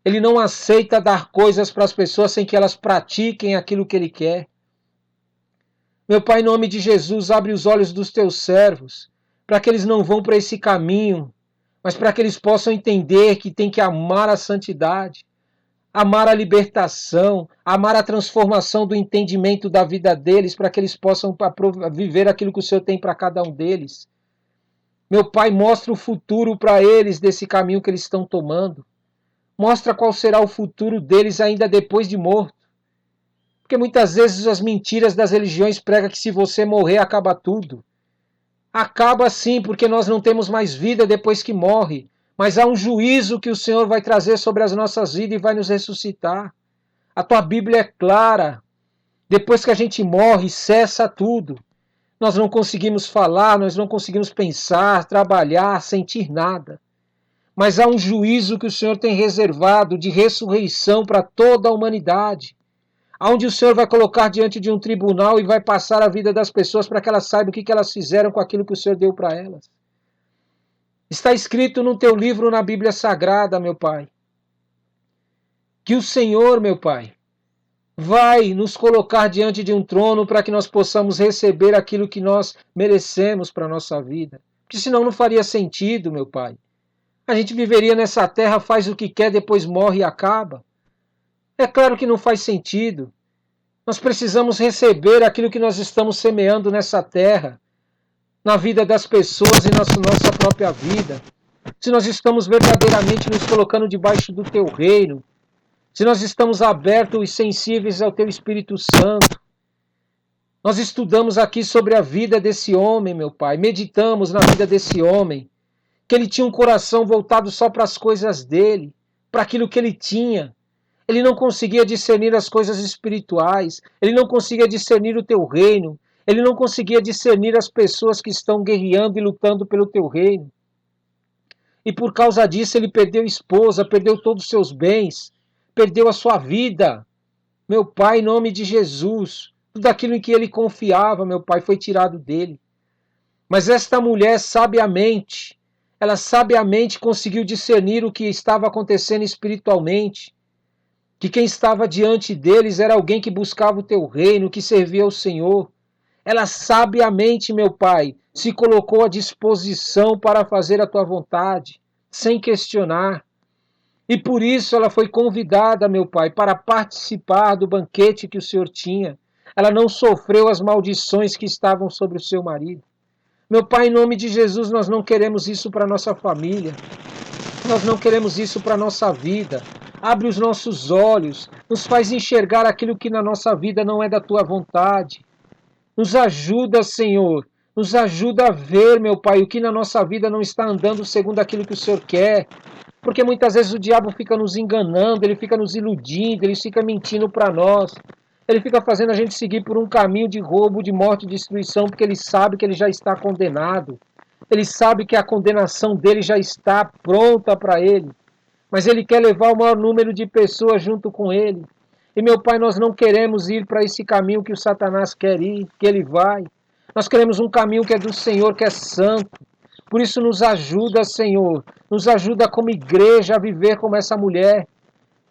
Ele não aceita dar coisas para as pessoas sem que elas pratiquem aquilo que ele quer. Meu Pai, em nome de Jesus, abre os olhos dos teus servos, para que eles não vão para esse caminho, mas para que eles possam entender que tem que amar a santidade, amar a libertação, amar a transformação do entendimento da vida deles, para que eles possam viver aquilo que o Senhor tem para cada um deles. Meu Pai, mostra o futuro para eles desse caminho que eles estão tomando. Mostra qual será o futuro deles ainda depois de morto. Porque muitas vezes as mentiras das religiões pregam que se você morrer acaba tudo. Acaba sim, porque nós não temos mais vida depois que morre. Mas há um juízo que o Senhor vai trazer sobre as nossas vidas e vai nos ressuscitar. A tua Bíblia é clara. Depois que a gente morre, cessa tudo. Nós não conseguimos falar, nós não conseguimos pensar, trabalhar, sentir nada. Mas há um juízo que o Senhor tem reservado de ressurreição para toda a humanidade, onde o Senhor vai colocar diante de um tribunal e vai passar a vida das pessoas para que elas saibam o que elas fizeram com aquilo que o Senhor deu para elas. Está escrito no teu livro, na Bíblia Sagrada, meu Pai, que o Senhor, meu Pai, vai nos colocar diante de um trono para que nós possamos receber aquilo que nós merecemos para a nossa vida. Porque senão não faria sentido, meu Pai. A gente viveria nessa terra, faz o que quer, depois morre e acaba. É claro que não faz sentido. Nós precisamos receber aquilo que nós estamos semeando nessa terra, na vida das pessoas e na nossa própria vida. Se nós estamos verdadeiramente nos colocando debaixo do teu reino, se nós estamos abertos e sensíveis ao teu Espírito Santo. Nós estudamos aqui sobre a vida desse homem, meu Pai, meditamos na vida desse homem, que ele tinha um coração voltado só para as coisas dele, para aquilo que ele tinha. Ele não conseguia discernir as coisas espirituais, ele não conseguia discernir o teu reino, ele não conseguia discernir as pessoas que estão guerreando e lutando pelo teu reino. E por causa disso ele perdeu a esposa, perdeu todos os seus bens, perdeu a sua vida. Meu Pai, em nome de Jesus, Tudo aquilo em que ele confiava, meu Pai, foi tirado dele. Mas esta mulher, sabiamente, ela sabiamente conseguiu discernir o que estava acontecendo espiritualmente, que quem estava diante deles era alguém que buscava o teu reino, que servia ao Senhor. Ela sabiamente, meu Pai, se colocou à disposição para fazer a tua vontade, sem questionar. E por isso ela foi convidada, meu Pai, para participar do banquete que o Senhor tinha. Ela não sofreu as maldições que estavam sobre o seu marido. Meu Pai, em nome de Jesus, nós não queremos isso para nossa família. Nós não queremos isso para nossa vida. Abre os nossos olhos, nos faz enxergar aquilo que na nossa vida não é da tua vontade. Nos ajuda, Senhor. Nos ajuda a ver, meu Pai, o que na nossa vida não está andando segundo aquilo que o Senhor quer. Porque muitas vezes o diabo fica nos enganando, ele fica nos iludindo, ele fica mentindo para nós. Ele fica fazendo a gente seguir por um caminho de roubo, de morte e destruição, porque ele sabe que ele já está condenado. Ele sabe que a condenação dele já está pronta para ele. Mas ele quer levar o maior número de pessoas junto com ele. E, meu Pai, nós não queremos ir para esse caminho que o Satanás quer ir, que ele vai. Nós queremos um caminho que é do Senhor, que é santo. Por isso nos ajuda, Senhor. Nos ajuda como igreja a viver como essa mulher,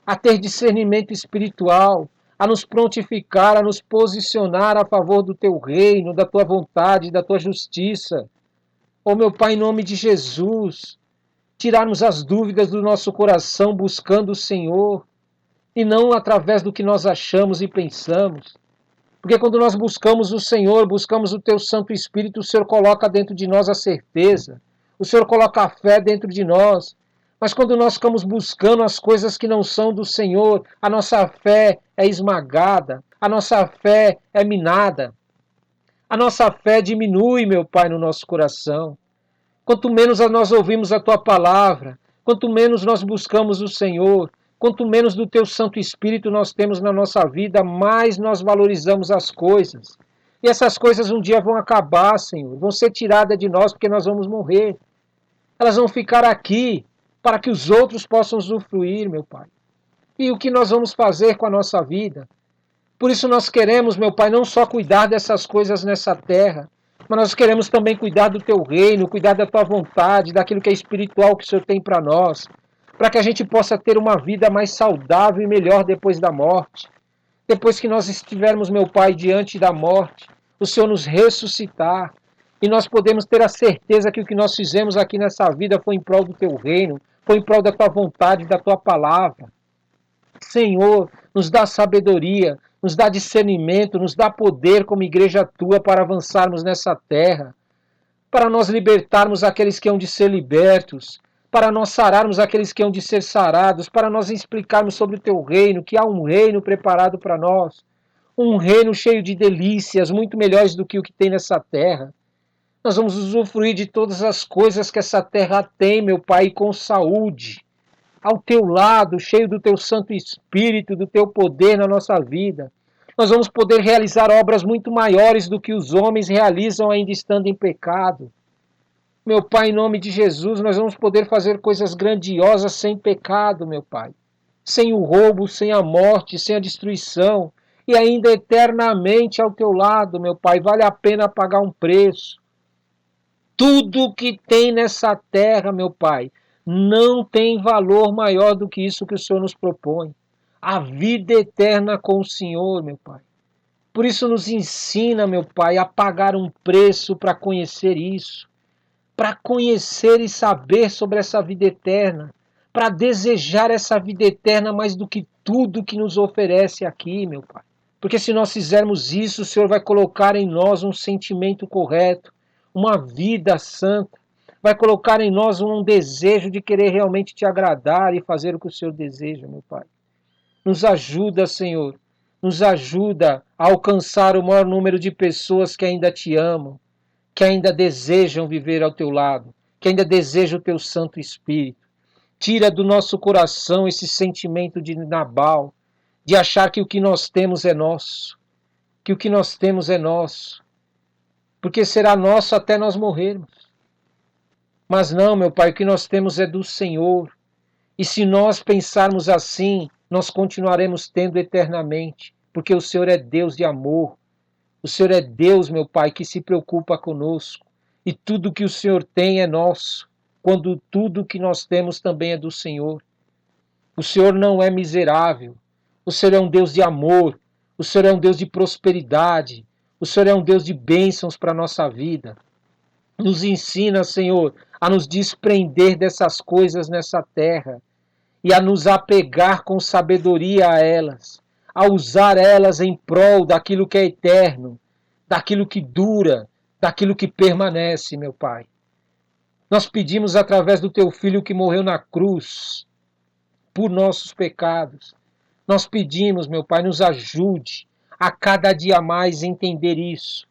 a ter discernimento espiritual, a nos prontificar, a nos posicionar a favor do teu reino, da tua vontade, da tua justiça. Oh, meu Pai, em nome de Jesus, tirarmos as dúvidas do nosso coração buscando o Senhor e não através do que nós achamos e pensamos. Porque quando nós buscamos o Senhor, buscamos o teu Santo Espírito, o Senhor coloca dentro de nós a certeza, o Senhor coloca a fé dentro de nós. Mas quando nós ficamos buscando as coisas que não são do Senhor, a nossa fé é esmagada, a nossa fé é minada. A nossa fé diminui, meu Pai, no nosso coração. Quanto menos nós ouvimos a tua palavra, quanto menos nós buscamos o Senhor, quanto menos do teu Santo Espírito nós temos na nossa vida, mais nós valorizamos as coisas. E essas coisas um dia vão acabar, Senhor, vão ser tiradas de nós porque nós vamos morrer. Elas vão ficar aqui para que os outros possam usufruir, meu Pai. E o que nós vamos fazer com a nossa vida? Por isso nós queremos, meu Pai, não só cuidar dessas coisas nessa terra, mas nós queremos também cuidar do teu reino, cuidar da tua vontade, daquilo que é espiritual que o Senhor tem para nós, para que a gente possa ter uma vida mais saudável e melhor depois da morte. Depois que nós estivermos, meu Pai, diante da morte, o Senhor nos ressuscitar e nós podemos ter a certeza que o que nós fizemos aqui nessa vida foi em prol do teu reino, foi em prol da tua vontade, da tua palavra. Senhor, nos dá sabedoria, nos dá discernimento, nos dá poder como igreja tua para avançarmos nessa terra, para nós libertarmos aqueles que hão de ser libertos, para nós sararmos aqueles que hão de ser sarados, para nós explicarmos sobre o teu reino, que há um reino preparado para nós, um reino cheio de delícias, muito melhores do que o que tem nessa terra. Nós vamos usufruir de todas as coisas que essa terra tem, meu Pai, com saúde, ao teu lado, cheio do teu Santo Espírito, do teu poder na nossa vida. Nós vamos poder realizar obras muito maiores do que os homens realizam ainda estando em pecado. Meu Pai, em nome de Jesus, nós vamos poder fazer coisas grandiosas sem pecado, meu Pai. Sem o roubo, sem a morte, sem a destruição. E ainda eternamente ao teu lado, meu Pai. Vale a pena pagar um preço. Tudo que tem nessa terra, meu Pai, não tem valor maior do que isso que o Senhor nos propõe. A vida eterna com o Senhor, meu Pai. Por isso nos ensina, meu Pai, a pagar um preço para conhecer isso. Para conhecer e saber sobre essa vida eterna. Para desejar essa vida eterna mais do que tudo que nos oferece aqui, meu Pai. Porque se nós fizermos isso, o Senhor vai colocar em nós um sentimento correto, uma vida santa, vai colocar em nós um desejo de querer realmente te agradar e fazer o que o Senhor deseja, meu Pai. Nos ajuda, Senhor, nos ajuda a alcançar o maior número de pessoas que ainda te amam, que ainda desejam viver ao teu lado, que ainda desejam o teu Santo Espírito. Tira do nosso coração esse sentimento de Nabal, de achar que o que nós temos é nosso, que o que nós temos é nosso, porque será nosso até nós morrermos. Mas não, meu Pai, o que nós temos é do Senhor. E se nós pensarmos assim, nós continuaremos tendo eternamente, porque o Senhor é Deus de amor, O Senhor é Deus, meu Pai, que se preocupa conosco. E tudo que o Senhor tem é nosso, quando tudo que nós temos também é do Senhor. O Senhor não é miserável. O Senhor é um Deus de amor. O Senhor é um Deus de prosperidade. O Senhor é um Deus de bênçãos para a nossa vida. Nos ensina, Senhor, a nos desprender dessas coisas nessa terra e a nos apegar com sabedoria a elas, a usar elas em prol daquilo que é eterno, daquilo que dura, daquilo que permanece, meu Pai. Nós pedimos através do Teu Filho que morreu na cruz por nossos pecados. Nós pedimos, meu Pai, nos ajude a cada dia mais entender isso,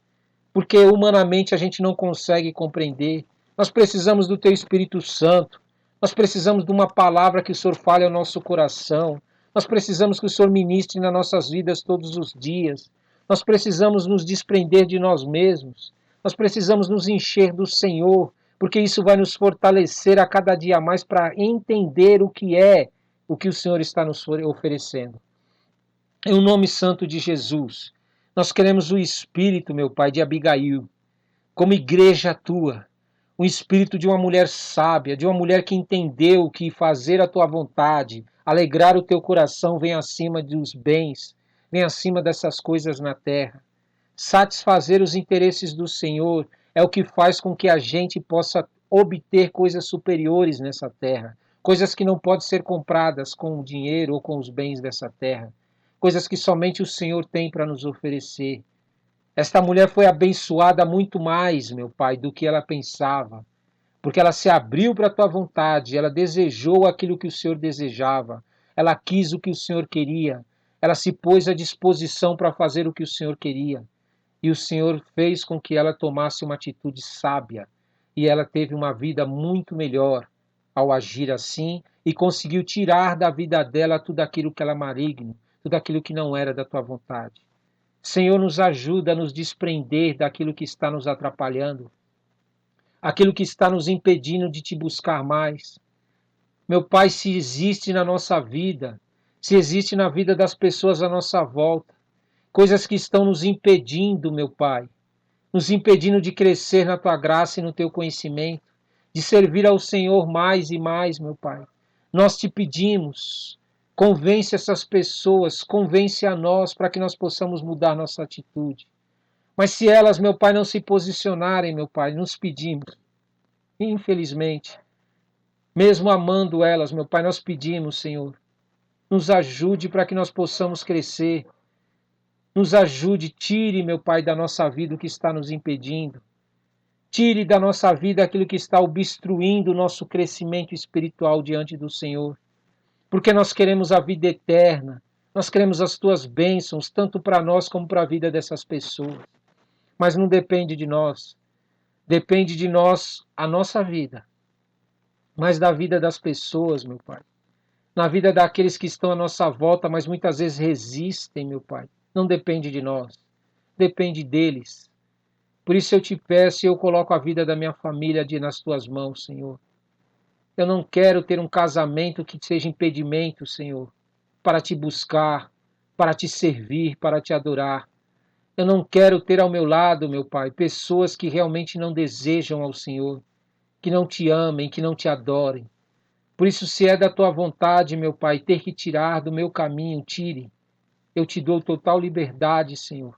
porque humanamente a gente não consegue compreender. Nós precisamos do Teu Espírito Santo. Nós precisamos de uma palavra que o Senhor fale ao nosso coração. Nós precisamos que o Senhor ministre nas nossas vidas todos os dias. Nós precisamos nos desprender de nós mesmos. Nós precisamos nos encher do Senhor, porque isso vai nos fortalecer a cada dia mais para entender o que é o que o Senhor está nos oferecendo. Em o nome santo de Jesus, nós queremos o Espírito, meu Pai, de Abigail, como igreja tua, um espírito de uma mulher sábia, de uma mulher que entendeu que fazer a tua vontade, alegrar o teu coração vem acima dos bens, vem acima dessas coisas na terra. Satisfazer os interesses do Senhor é o que faz com que a gente possa obter coisas superiores nessa terra, coisas que não podem ser compradas com o dinheiro ou com os bens dessa terra, coisas que somente o Senhor tem para nos oferecer. Esta mulher foi abençoada muito mais, meu Pai, do que ela pensava, porque ela se abriu para a tua vontade, ela desejou aquilo que o Senhor desejava, ela quis o que o Senhor queria, ela se pôs à disposição para fazer o que o Senhor queria. E o Senhor fez com que ela tomasse uma atitude sábia, e ela teve uma vida muito melhor ao agir assim, e conseguiu tirar da vida dela tudo aquilo que era maligno, tudo aquilo que não era da tua vontade. Senhor, nos ajuda a nos desprender daquilo que está nos atrapalhando, aquilo que está nos impedindo de te buscar mais. Meu Pai, se existe na nossa vida, se existe na vida das pessoas à nossa volta, coisas que estão nos impedindo, meu Pai, nos impedindo de crescer na tua graça e no teu conhecimento, de servir ao Senhor mais e mais, meu Pai. Nós te pedimos, convence essas pessoas, convence a nós para que nós possamos mudar nossa atitude. Mas se elas, meu Pai, não se posicionarem, meu Pai, nos pedimos, infelizmente, mesmo amando elas, meu Pai, nós pedimos, Senhor, nos ajude para que nós possamos crescer. Nos ajude, tire, meu Pai, da nossa vida o que está nos impedindo. Tire da nossa vida aquilo que está obstruindo o nosso crescimento espiritual diante do Senhor. Porque nós queremos a vida eterna. Nós queremos as tuas bênçãos, tanto para nós como para a vida dessas pessoas. Mas não depende de nós. Depende de nós a nossa vida. Mas da vida das pessoas, meu Pai. Na vida daqueles que estão à nossa volta, mas muitas vezes resistem, meu Pai. Não depende de nós. Depende deles. Por isso eu te peço e eu coloco a vida da minha família nas tuas mãos, Senhor. Eu não quero ter um casamento que seja impedimento, Senhor, para te buscar, para te servir, para te adorar. Eu não quero ter ao meu lado, meu Pai, pessoas que realmente não desejam ao Senhor, que não te amem, que não te adorem. Por isso, se é da tua vontade, meu Pai, ter que tirar do meu caminho, tire. Eu te dou total liberdade, Senhor.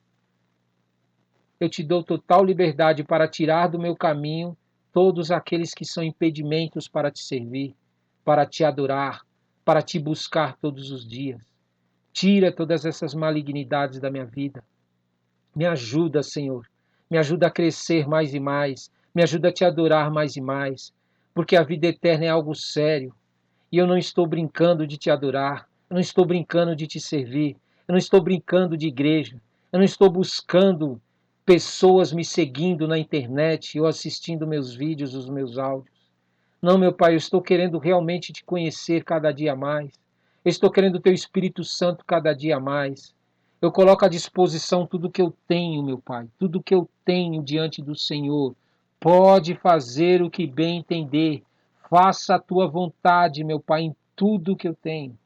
Eu te dou total liberdade para tirar do meu caminho todos aqueles que são impedimentos para te servir, para te adorar, para te buscar todos os dias. Tira todas essas malignidades da minha vida. Me ajuda, Senhor. Me ajuda a crescer mais e mais. Me ajuda a te adorar mais e mais. Porque a vida eterna é algo sério. E eu não estou brincando de te adorar. Eu não estou brincando de te servir. Eu não estou brincando de igreja. Eu não estou buscando pessoas me seguindo na internet ou assistindo meus vídeos, os meus áudios. Não, meu Pai, eu estou querendo realmente te conhecer cada dia mais. Eu estou querendo o teu Espírito Santo cada dia mais. Eu coloco à disposição tudo que eu tenho, meu Pai, tudo que eu tenho diante do Senhor. Pode fazer o que bem entender. Faça a tua vontade, meu Pai, em tudo que eu tenho.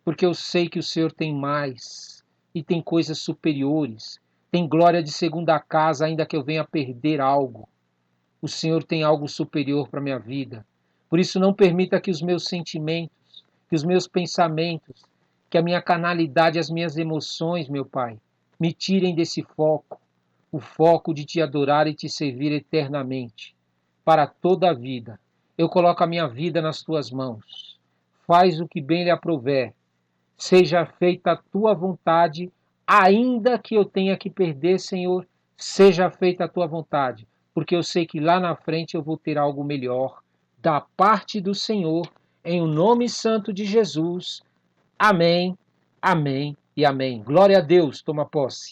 Porque eu sei que o Senhor tem mais e tem coisas superiores, tem glória de segunda casa, ainda que eu venha perder algo. O Senhor tem algo superior para a minha vida. Por isso, não permita que os meus sentimentos, que os meus pensamentos, que a minha carnalidade, as minhas emoções, meu Pai, me tirem desse foco, o foco de te adorar e te servir eternamente, para toda a vida. Eu coloco a minha vida nas tuas mãos. Faz o que bem lhe aprouver. Seja feita a tua vontade, ainda que eu tenha que perder, Senhor, seja feita a tua vontade, porque eu sei que lá na frente eu vou ter algo melhor da parte do Senhor, em o nome santo de Jesus. Amém, amém e amém. Glória a Deus, toma posse.